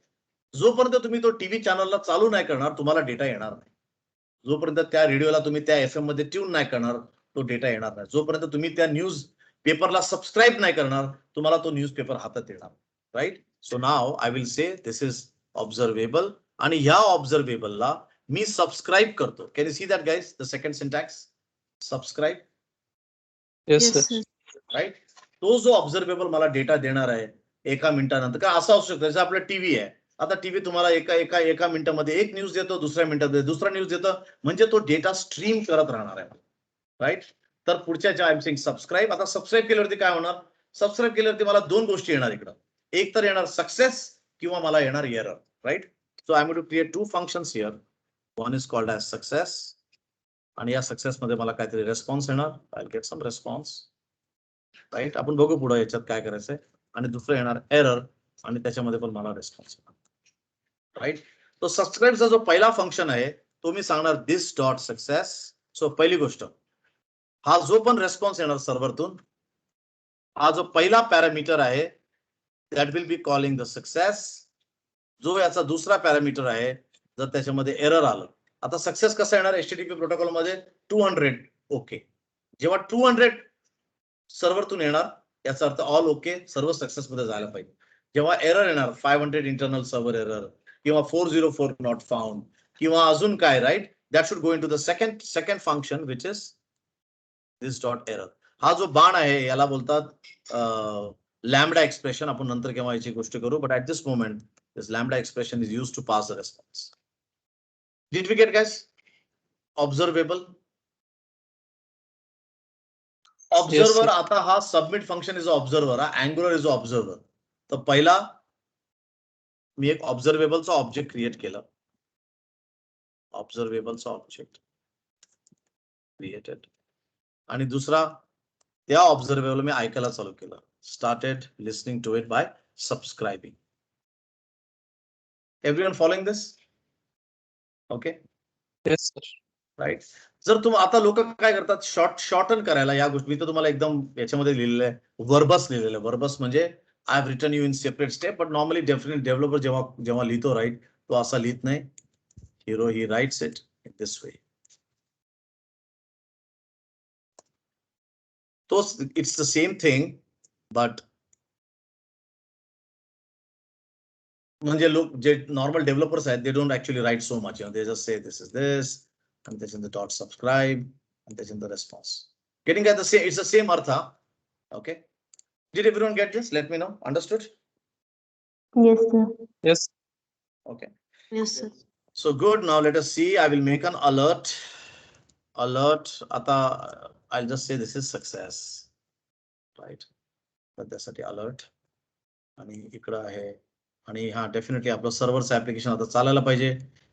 S2: जोपर्यंत तुम्ही तो टीव्ही चॅनलला चालू नाही करणार तुम्हाला डेटा येणार नाही. जोपर्यंत त्या रेडिओला तुम्ही त्या FM मध्ये ट्यून नाही करणार तो डेटा येणार नाही. जोपर्यंत तुम्ही त्या न्यूज पेपरला सबस्क्राईब नाही करणार तुम्हाला तो न्यूज पेपर हातात येणार, right. So now I will say this is observable आणि ह्या ऑब्झर्वेबलला मी सबस्क्राईब करतो. Can you see that guys, the second syntax subscribe.
S5: Yes,
S3: Yes,
S5: sir.
S3: sir.
S2: Right. तो जो ऑब्झर्वेबल मला डेटा देणार आहे एका मिनिटानंतर, का असं असू शकतं जसं आपलं टीव्ही आहे. आता टीव्ही तुम्हाला एका मिनिटामध्ये एक न्यूज देतो, दुसऱ्या मिनिटामध्ये दुसरा न्यूज देतो, म्हणजे तो डेटा स्ट्रीम करत राहणार आहे. राईट. तर पुढच्या ज्या आय एम सेइंग सबस्क्राईब, आता सबस्क्राईब केल्यावरती काय होणार, सबस्क्राईब केल्यावरती मला दोन गोष्टी येणार इकडं. एक तर येणार सक्सेस किंवा मला येणार error. Right. So I am to create two functions here. One is called as success, आणि या सक्सेस मध्ये मला काहीतरी रेस्पॉन्स येणार. I get some response. Right. आपण बघू पुढे याच्यात काय करायचंय. आणि दुसरं येणार एरर, आणि त्याच्यामध्ये पण मला रेस्पॉन्स येणार. राईट. तो सबस्क्राईबचा जो पहिला फंक्शन आहे तो मी सांगणार दिस डॉट सक्सेस. सो पहिली गोष्ट, हा जो पण रेस्पॉन्स येणार सर्व्हरतून, हा जो पहिला पॅरामीटर आहे that will be calling the success. जो याचा दुसरा पॅरामीटर आहे, जर त्याच्यामध्ये एरर आलं, आता सक्सेस कसं येणार एचटीटीपी प्रोटोकॉल मध्ये 200 ओके. जेव्हा 200 सर्व्हरतून येणार याचा अर्थ ऑल ओके, सर्व सक्सेस मध्ये जायला पाहिजे. जेव्हा एरर येणार 500 इंटरनल सर्व्हर एरर किंवा 404 नॉट फाउंड किंवा अजून काय, right, that should go into the second function which is this dot error. हा जो बाण आहे याला बोलतात लॅम्बडा एक्सप्रेशन. आपण नंतर केव्हा याची गोष्ट करू, but at this moment this lambda expression is used to pass the response. Did we get guys? Observable observer. आता हा सबमिट फंक्शन इज ऑब्झर्वर, हा अँग्युलर इज ऑब्झर्वर. तर पहिला मी एक ऑब्झर्वेबलचा ऑब्जेक्ट क्रिएट केलं. ऑब्झर्वेबलचा ऑब्जेक्ट क्रिएटेड, आणि दुसरा त्या ऑब्झर्वेबल मी ऐकायला चालू केलं. Started listening to it by subscribing. Everyone following this? Okay.
S5: Yes, sir.
S2: Right. जर तुम्ही आता लोक काय करतात, शॉर्टन करायला या गोष्टी, मी तर तुम्हाला एकदम याच्यामध्ये लिहिलेलं आहे, वर्बस लिहिलेलं आहे. वर्बस म्हणजे I have written you in separate step, but normally definite developer जेव्हा लिहितो, राईट, तो असा लिहित नाही. Hero he writes it in this way. तो it's the same thing, but म्हणजे लोक जे नॉर्मल डेव्हलपर्स आहेत, they don't actually right so much. They just say this is this, आणि त्याच्यानंतर डॉट सबस्क्राईब, आणि त्याच्यानंतर response. Getting the same, it's the same अर्थ. Okay. Did everyone get this? Let me know. Understood?
S1: Yes, sir.
S5: Yes.
S2: Okay.
S3: Yes, sir.
S2: So good. Now let us see. I will make an alert. Alert. Ata, I'll just say this is success. Right. But त्यासाठी alert. आणि इकडं आहे. आणि हा definitely आपलं सर्व्हरचं application आता चालायला पाहिजे.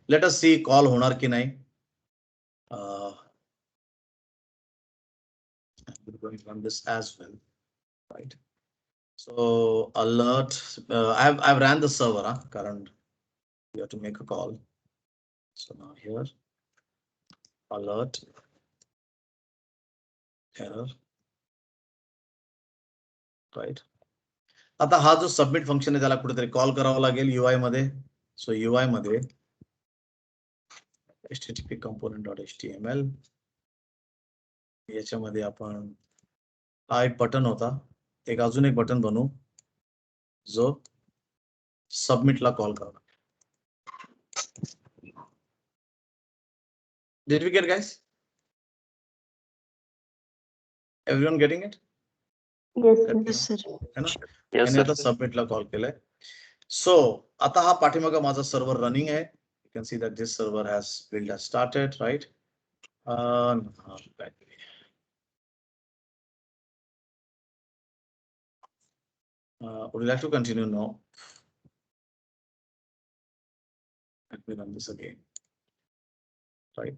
S2: लेट अस सी कॉल होणार की नाही. I'm going to run this as well. Right. So alert. I've ran the server, current. You have to make a call. So now here, alert, error, right. आता हा जो submit function आहे त्याला कुठेतरी call करावा लागेल UI मध्ये. So UI मध्ये http component.html, याच्यामध्ये आपण हा एक बटन होता, एक अजून एक बटन बनवू जो सबमिटला कॉल करणार. Did we get, guys? Everyone getting it?
S1: Yes, sir.
S3: Yes, sir.
S2: है ना?
S4: Yes,
S2: आणि
S4: sir.
S2: आता सबमिटला कॉल केलाय. सो आता हा पाठीमागा माझा सर्व्हर रनिंग आहे. You can see that this server has build has started, right? Would you like to continue? No. Let me run this again. Right.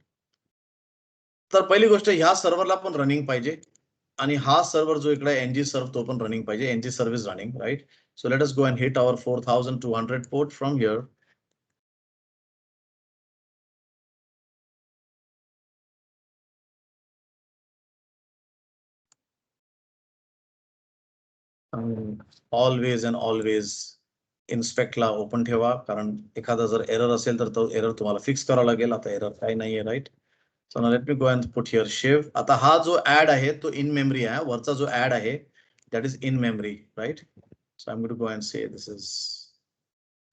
S2: तर पहिली गोष्ट, ह्या सर्व्हरला पण रनिंग पाहिजे, आणि हा सर्व्हर जो इकडे NG सर्व्ह तो पण रनिंग पाहिजे. NG serve is running, right. So let us go and hit our 4200 port from here. Always and always inspect ला ओपन ठेवा, कारण एखादा जर एरर असेल तर तो एरर तुम्हाला फिक्स करावा लागेल. आता एरर काही नाहीये, right. So now let me go and put here shiv. आता हा जो ऍड आहे तो इन मेमरी आहे. वरचा जो ऍड आहे that is in memory, right? So I'm going to go and say this is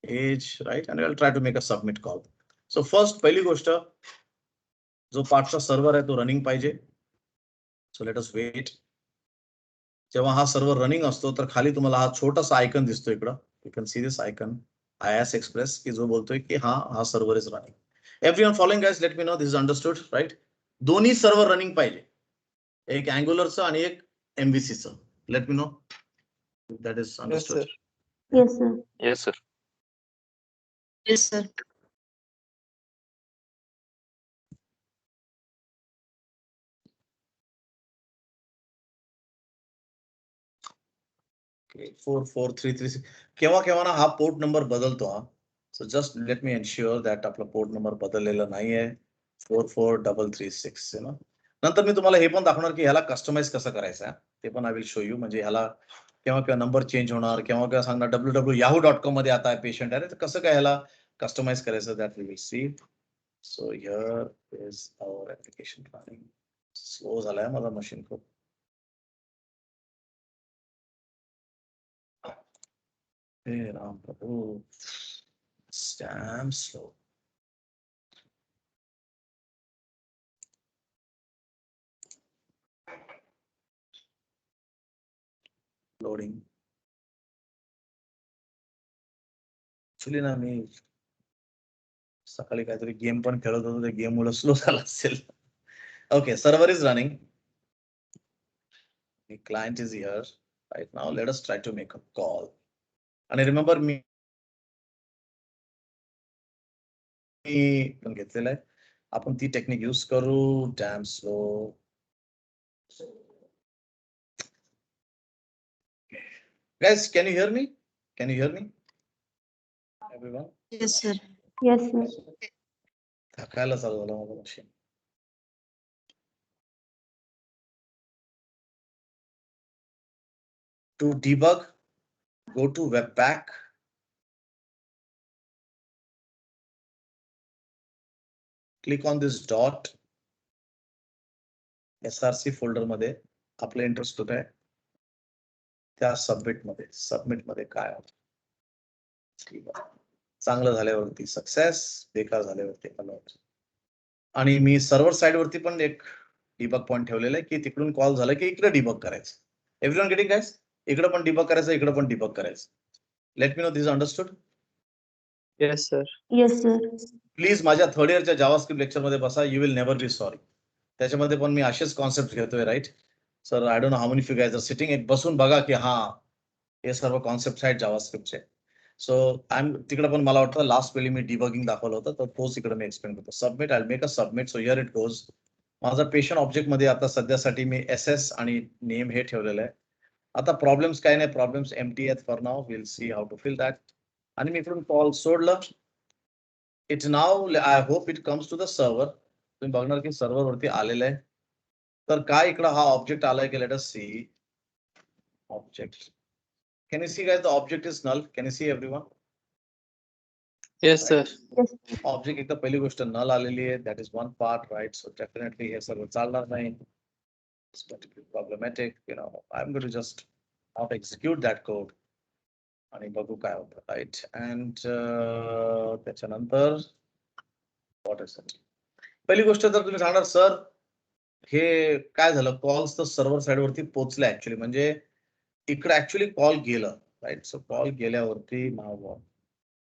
S2: age, right? And I'll try to make a submit call. So first, पहिली गोष्ट, जो पार्टचा सर्व्हर आहे तो रनिंग पाहिजे. So let us wait. जेव्हा हा server running असतो तर खाली तुम्हाला हा छोटासा आयकन दिसतो इकडं. You can see this icon IIS express की जो बोलतोय की हा server is running. Everyone following guys, let me know this is understood right. दोन्ही सर्व्हर रनिंग पाहिजे, एक अँग्युलरचं आणि एक MVCचं. Let me know that is
S5: Yes,
S2: understood.
S5: sir.
S1: Yes, sir.
S4: Yes, sir.
S3: Yes, sir.
S2: Okay, 44336. केव्हा केव्हा ना हा पोर्ट नंबर बदलतो हा. So just let me ensure that आपला पोर्ट नंबर बदललेला नाहीये. 44336 यु नो. नंतर मी तुम्हाला हे पण दाखवणार की ह्याला कस्टमाइज कसं करायचं आहे, ते पण आय विल शो यू. म्हणजे ह्याला केव्हा केव्हा नंबर चेंज होणार, केव्हा केव्हा सांगणार www.yahoo.com मध्ये आता पेशंट आहे, तर कसं काय ह्याला कस्टमाइज करायचं, that we will see. So here is our application planning. Slow झालाय माझा मशीन खूप. हे राम प्रभू, damn slow. Loading. Actually ना मी सकाळी काहीतरी गेम पण खेळत होतो, त्या गेम मुळे स्लो झाला असेल. Okay, server is running. The client is here right now. Let us try to make a call. आणि रिमेंबर मी पण घेतलेलं आहे, आपण ती टेक्निक यूज करू. Dam slow. Guys, can you hear me? Can you hear me? Everyone?
S3: Yes, sir.
S1: Yes, sir.
S2: थकायला चालू झालं माझं machine. To debug, go to Webpack. Click on this dot. SRC folder मध्ये आपलं इंटरेस्ट कुठे आहे, त्या submit मध्ये काय आहे. ठीक आहे, चांगलं झाल्यावरती सक्सेस, बेकार झाल्यावरती अलर्ट. आणि मी सर्व्हर साइड वरती पण एक डिबग पॉइंट ठेवलेला आहे की तिकडून कॉल झाला की इकडे डिबग करायचं. Everyone getting guys? इकडे पण डिबग करायचं, इकडे पण डिबग करायचं. Let me know this understood.
S5: Yes, sir.
S1: Yes, sir.
S2: Please माझ्या थर्ड इयरच्या जावास्क्रिप्ट लेक्चर मध्ये बसा. You will never be sorry. त्याच्यामध्ये पण मी असेच कॉन्सेप्ट घेतोय, right sir. I don't know how many you guys are sitting. एक बसून बघा की हा हे सर्व कॉन्सेप्ट आहेत जावास्क्रिप्टचे. सो तिकडे पण मला वाटतं लास्ट वेळी मी डिबगिंग दाखवलं होतं, तर तोच इकडे मी एक्सप्लेन करतो. Submit, I make a submit. So here it goes. माझा पेशंट ऑब्जेक्ट मध्ये आता सध्यासाठी मी SS आणि नेम हे ठेवलेलं आहे. आता प्रॉब्लेम्स काय नाही, प्रॉब्लेम्स एम्प्टी आहेत for now. Will see how to fill that. आणि मी इकडून कॉल सोडलं. It's now, I hope it comes to the server. तुम्ही बघणार की सर्व्हर वरती आलेलं आहे. तर काय इकडं हा ऑब्जेक्ट आलाय की let us see object. Can you see guys, the object is null? Can you see everyone?
S5: Yes, sir.
S1: Yes.
S2: Object एक तर पहिली गोष्ट null आलेली आहे. That is one part, right? So definitely हे सर्व चालणार नाही. It's going to be problematic. You know, I'm going to just not execute that code. आणि बघू काय होतं, right? And त्याच्यानंतर what is it? पहिली गोष्ट तर तुम्ही सांगणार सर हे काय झालं, कॉल्स तर सर्व्हर साइड वरती पोहोचले ऍक्च्युअली. म्हणजे इकडे ऍक्च्युअली कॉल गेलं, राईट. सो कॉल गेल्यावरती now,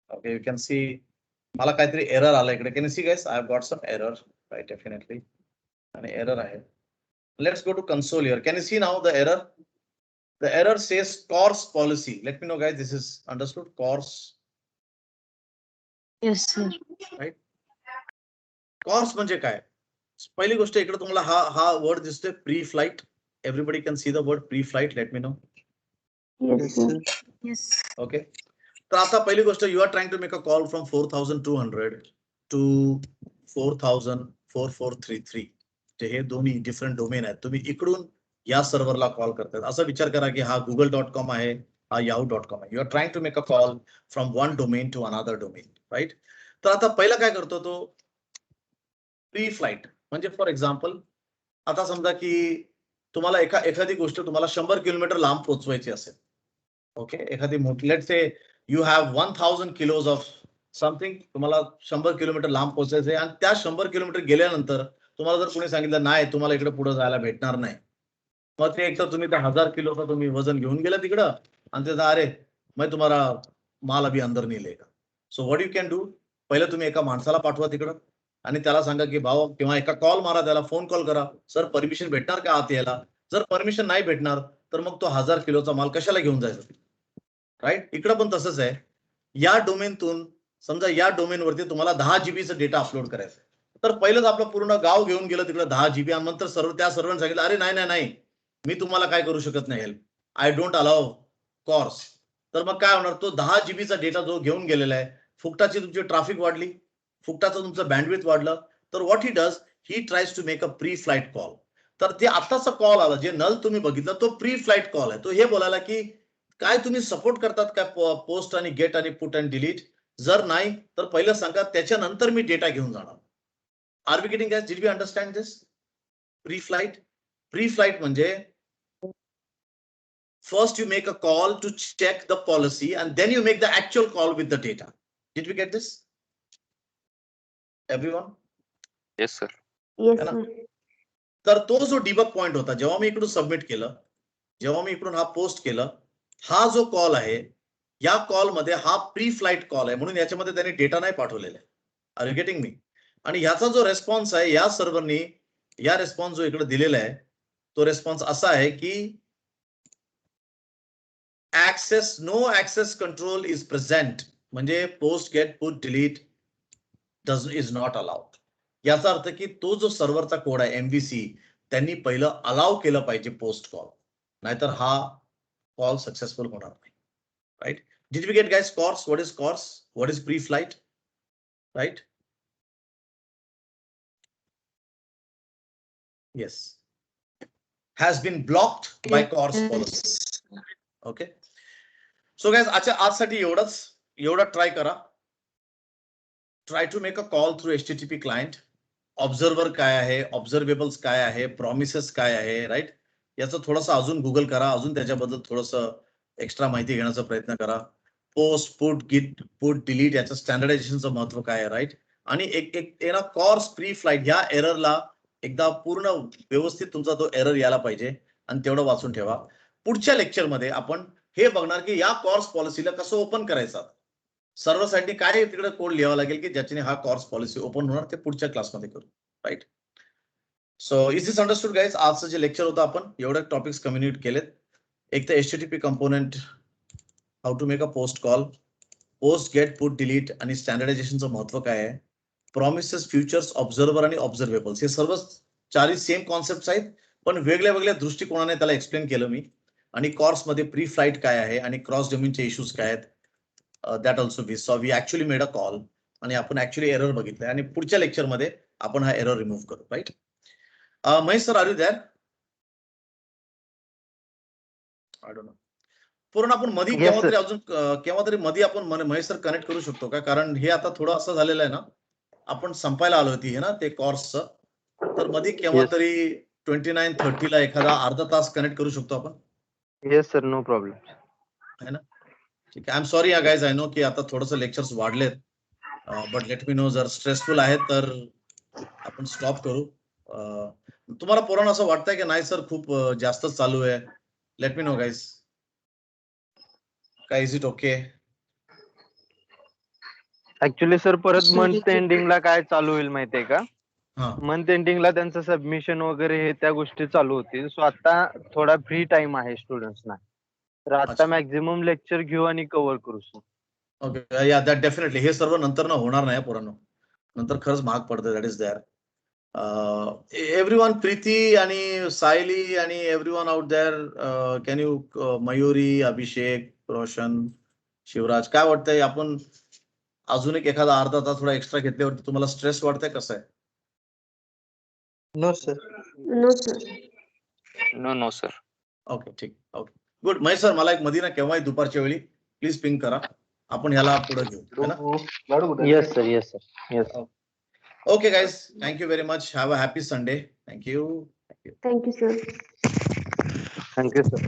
S2: okay, you can see मला काहीतरी एरर आला इकडे. Can you see guys, I have got some error, right, definitely. आणि एरर आहे. Let's go to console here. Can you see now the error? The error says CORS policy. Let me know guys, this is understood. CORS.
S3: Yes, sir.
S2: Right. CORS म्हणजे काय? पहिली गोष्ट इकडे तुम्हाला हा word दिसतोय, preflight. Everybody can see the word preflight. Let me know.
S1: Yes,
S5: Yes,
S1: sir.
S5: sir.
S3: Yes.
S2: Okay. तर आता पहिली गोष्ट, you are trying to make a call from 4200 to 4000-4433. हे दोन्ही डिफरंट डोमेन आहेत. तुम्ही इकडून या सर्व्हरला कॉल करतात. असं विचार करा की हा google.com आहे, हा yahoo.com आहे. You are trying to make a call from one domain to another domain, right. तर आता पहिला काय करतो तो, प्री फ्लाइट. म्हणजे फॉर एक्झाम्पल आता समजा की तुम्हाला एखादी गोष्ट तुम्हाला 100 किलोमीटर लांब पोहोचवायची असेल. ओके, एखादी मोठी, let's say you have 1000 kilos of something. तुम्हाला 100 किलोमीटर लांब पोहोचायचंय आणि त्या 100 किलोमीटर गेल्यानंतर तुम्हाला जर कोणी सांगितलं नाही तुम्हाला इकडे पुढे जायला भेटणार नाही, मग ते एक तर तुम्ही 1000 किलोचा तुम्ही वजन घेऊन गेला तिकडं आणि ते अरे मैं तुम्हाला माल अभी अंदर नहीं लेगा. So what you can do, पहिलं तुम्ही एका माणसाला पाठवा तिकडं आणि त्याला सांगा की भाऊ किंवा एका कॉल मारा, त्याला फोन कॉल करा, सर परमिशन भेटणार का आत यायला. जर परमिशन नाही भेटणार तर मग तो 1000 किलोचा माल कशाला घेऊन जायचा, राईट. इकडं पण तसंच आहे. या डोमेनतून समजा या डोमेनवरती तुम्हाला 10 जीबीचा डेटा अपलोड करायचा आहे, तर पहिलंच आपलं पूर्ण गाव घेऊन गेलं तिकडे 10 जीबी आणि नंतर सर्व त्या सर्वांनी सांगितलं अरे नाही नाही नाही मी तुम्हाला काय करू शकत नाही help, I don't allow CORS. तर मग काय होणार, तो 10 जीबीचा डेटा जो घेऊन गेलेला आहे, फुकटाची तुमची ट्रॅफिक वाढली, फुकटाचं तुमचं बँडविड्थ वाढलं, तर what he does, he tries to make a preflight call. तर ते आताचा कॉल आला जे नल तुम्ही बघितलं तो प्री फ्लाइट कॉल आहे. तो हे बोलायला की काय तुम्ही सपोर्ट करतात का पोस्ट आणि गेट आणि पुट अँड डिलीट. जर नाही तर पहिलं सांगा, त्याच्यानंतर मी डेटा घेऊन जाणार. Are we getting guys, did we understand this? Preflight, preflight म्हणजे first you make a call to check the policy and then you make the actual call with the data. Did we get this? Everyone?
S4: Yes, sir.
S1: Yes,
S2: है ना?
S1: sir.
S2: तर तो जो debug point होता, जेव्हा मी इकडून submit केलं, जेव्हा मी इकडून हा पोस्ट केलं, हा जो कॉल आहे, या कॉल मध्ये हा प्री फ्लाइट कॉल आहे, म्हणून याच्यामध्ये त्यांनी डेटा नाही पाठवलेला आहे. Are you getting me? आणि ह्याचा जो रेस्पॉन्स आहे या सर्व्हरनी, या रेस्पॉन्स जो इकडे दिलेला आहे तो रेस्पॉन्स असा आहे की access, no access control is present, म्हणजे post get put delete is not allowed. याचा अर्थ की तो जो सर्व्हरचा कोड आहे एमबीसी, त्यांनी पहिलं अलाव केलं पाहिजे पोस्ट कॉल, नाहीतर हा कॉल सक्सेसफुल होणार नाही. Right? Did we get guys CORS? What is CORS? What is preflight? Right? Yes. has been blocked by CORS policies. Okay. So guys, आजसाठी एवढंच. एवढं ट्राय करा. Try to make a call through HTTP client. Observer काय आहे, ऑब्झर्वेबल्स काय आहे, promises काय आहे, राईट? याचं थोडंसं अजून गुगल करा, अजून त्याच्याबद्दल थोडंसं एक्स्ट्रा माहिती घेण्याचा प्रयत्न करा. पोस्ट, पुट, गिट, पुट, डिलीट याचं स्टँडर्डायझेशनचं महत्व काय आहे, राईट? आणि एक ना कॉर्स प्री फ्लाइट ह्या एररला एकदा पूर्ण व्यवस्थित तुमचा तो एरर यायला पाहिजे आणि तेवढं वाचून ठेवा. पुढच्या लेक्चरमध्ये आपण हे बघणार की या कॉर्स पॉलिसीला कसं ओपन करायचं, सर्व्हरसाठी काय तिकडे कोड लिहावा लागेल की ज्याच्याने हा कॉर्स पॉलिसी ओपन होणार, ते पुढच्या क्लासमध्ये करू. Right? So is this understood guys? आजचं जे लेक्चर होतं आपण एवढे टॉपिक्स कम्युनिकेट केलेत. एक तर HTTP component, how to make a post call, post, get, put, delete आणि स्टँडर्डायझेशनचं महत्व काय आहे, प्रॉमिसेस, फ्युचर्स, ऑब्झर्वर आणि ऑब्झर्वेबल्स, हे सर्व चारही सेम कॉन्सेप्ट आहेत, पण वेगळ्या वेगळ्या दृष्टिकोनाने त्याला एक्सप्लेन केलं मी. आणि कॉर्स मध्ये प्री फ्लाइट काय आहे आणि क्रॉस डोमेनचे इश्यूज काय आहेत, that also we saw. We actually made a call आणि आपण ऍक्च्युअली एरर बघितलंय आणि पुढच्या लेक्चरमध्ये आपण हा एरर रिमूव्ह करू. Right? Mahesh sir, are you there? I don't know. पूर्ण आपण मध्ये केव्हा तरी अजून केव्हा तरी मध्ये आपण महेश सर कनेक्ट करू शकतो का? कारण हे आता थोडं असं झालेलं आहे ना, आपण संपायला आलो होती हे ना ते कॉर्सचं, तर मध्ये केव्हा तरी 29:30 ला एखादा अर्धा तास कनेक्ट करू शकतो आपण.
S6: Yes sir, no problem.
S2: है ना? ठीक आहे. I am sorry guys, I know की आता थोडंसं लेक्चर्स वाढलेत, बट लेट मी नो जर स्ट्रेसफुल आहे तर आपण स्टॉप करू. तुम्हाला पोरांना असं वाटतंय की नाही सर खूप जास्तच चालू आहे? Let me know guys. काय is it okay?
S6: Actually sir परत
S3: Sorry,
S6: मंथ एंडिंगला काय चालू होईल माहितीये का?
S2: हा.
S6: मंथ एंडिंगला त्यांचं सबमिशन वगैरे हे त्या गोष्टी चालू होतील. सो आता थोडा फ्री टाइम आहे स्टुडंट्सना, तर आता
S2: अच्छा.
S6: मॅक्झिमम लेक्चर घेऊ आणि कव्हर करू सर.
S2: ओके, या दॅट डेफिनेटली. हे सर्व नंतर ना होणार नाही पोरांनो, नंतर खरंच महाग पडतं. That is there. Everyone, Preeti आणि सायली आणि everyone out there, can you, Mayuri, Abhishek, Roshan, Shivraj, काय वाटतंय? आपण अजून एखादा अर्धा तास थोडा एक्स्ट्रा घेतल्यावरती तुम्हाला स्ट्रेस वाटतंय, कसं आहे?
S5: No, sir.
S1: No, sir.
S4: No, sir.
S2: Okay, ठीक. Okay, good. महेश सर, मला एक मध्ये ना केव्हाही दुपारच्या वेळी प्लीज पिंग करा, आपण ह्याला पुढे घेऊ. है ना?
S6: Yes sir, yes sir, yes.
S2: Okay guys, thank you very much. Have a happy Sunday. Thank you.
S1: Thank you, sir.
S6: Thank you sir.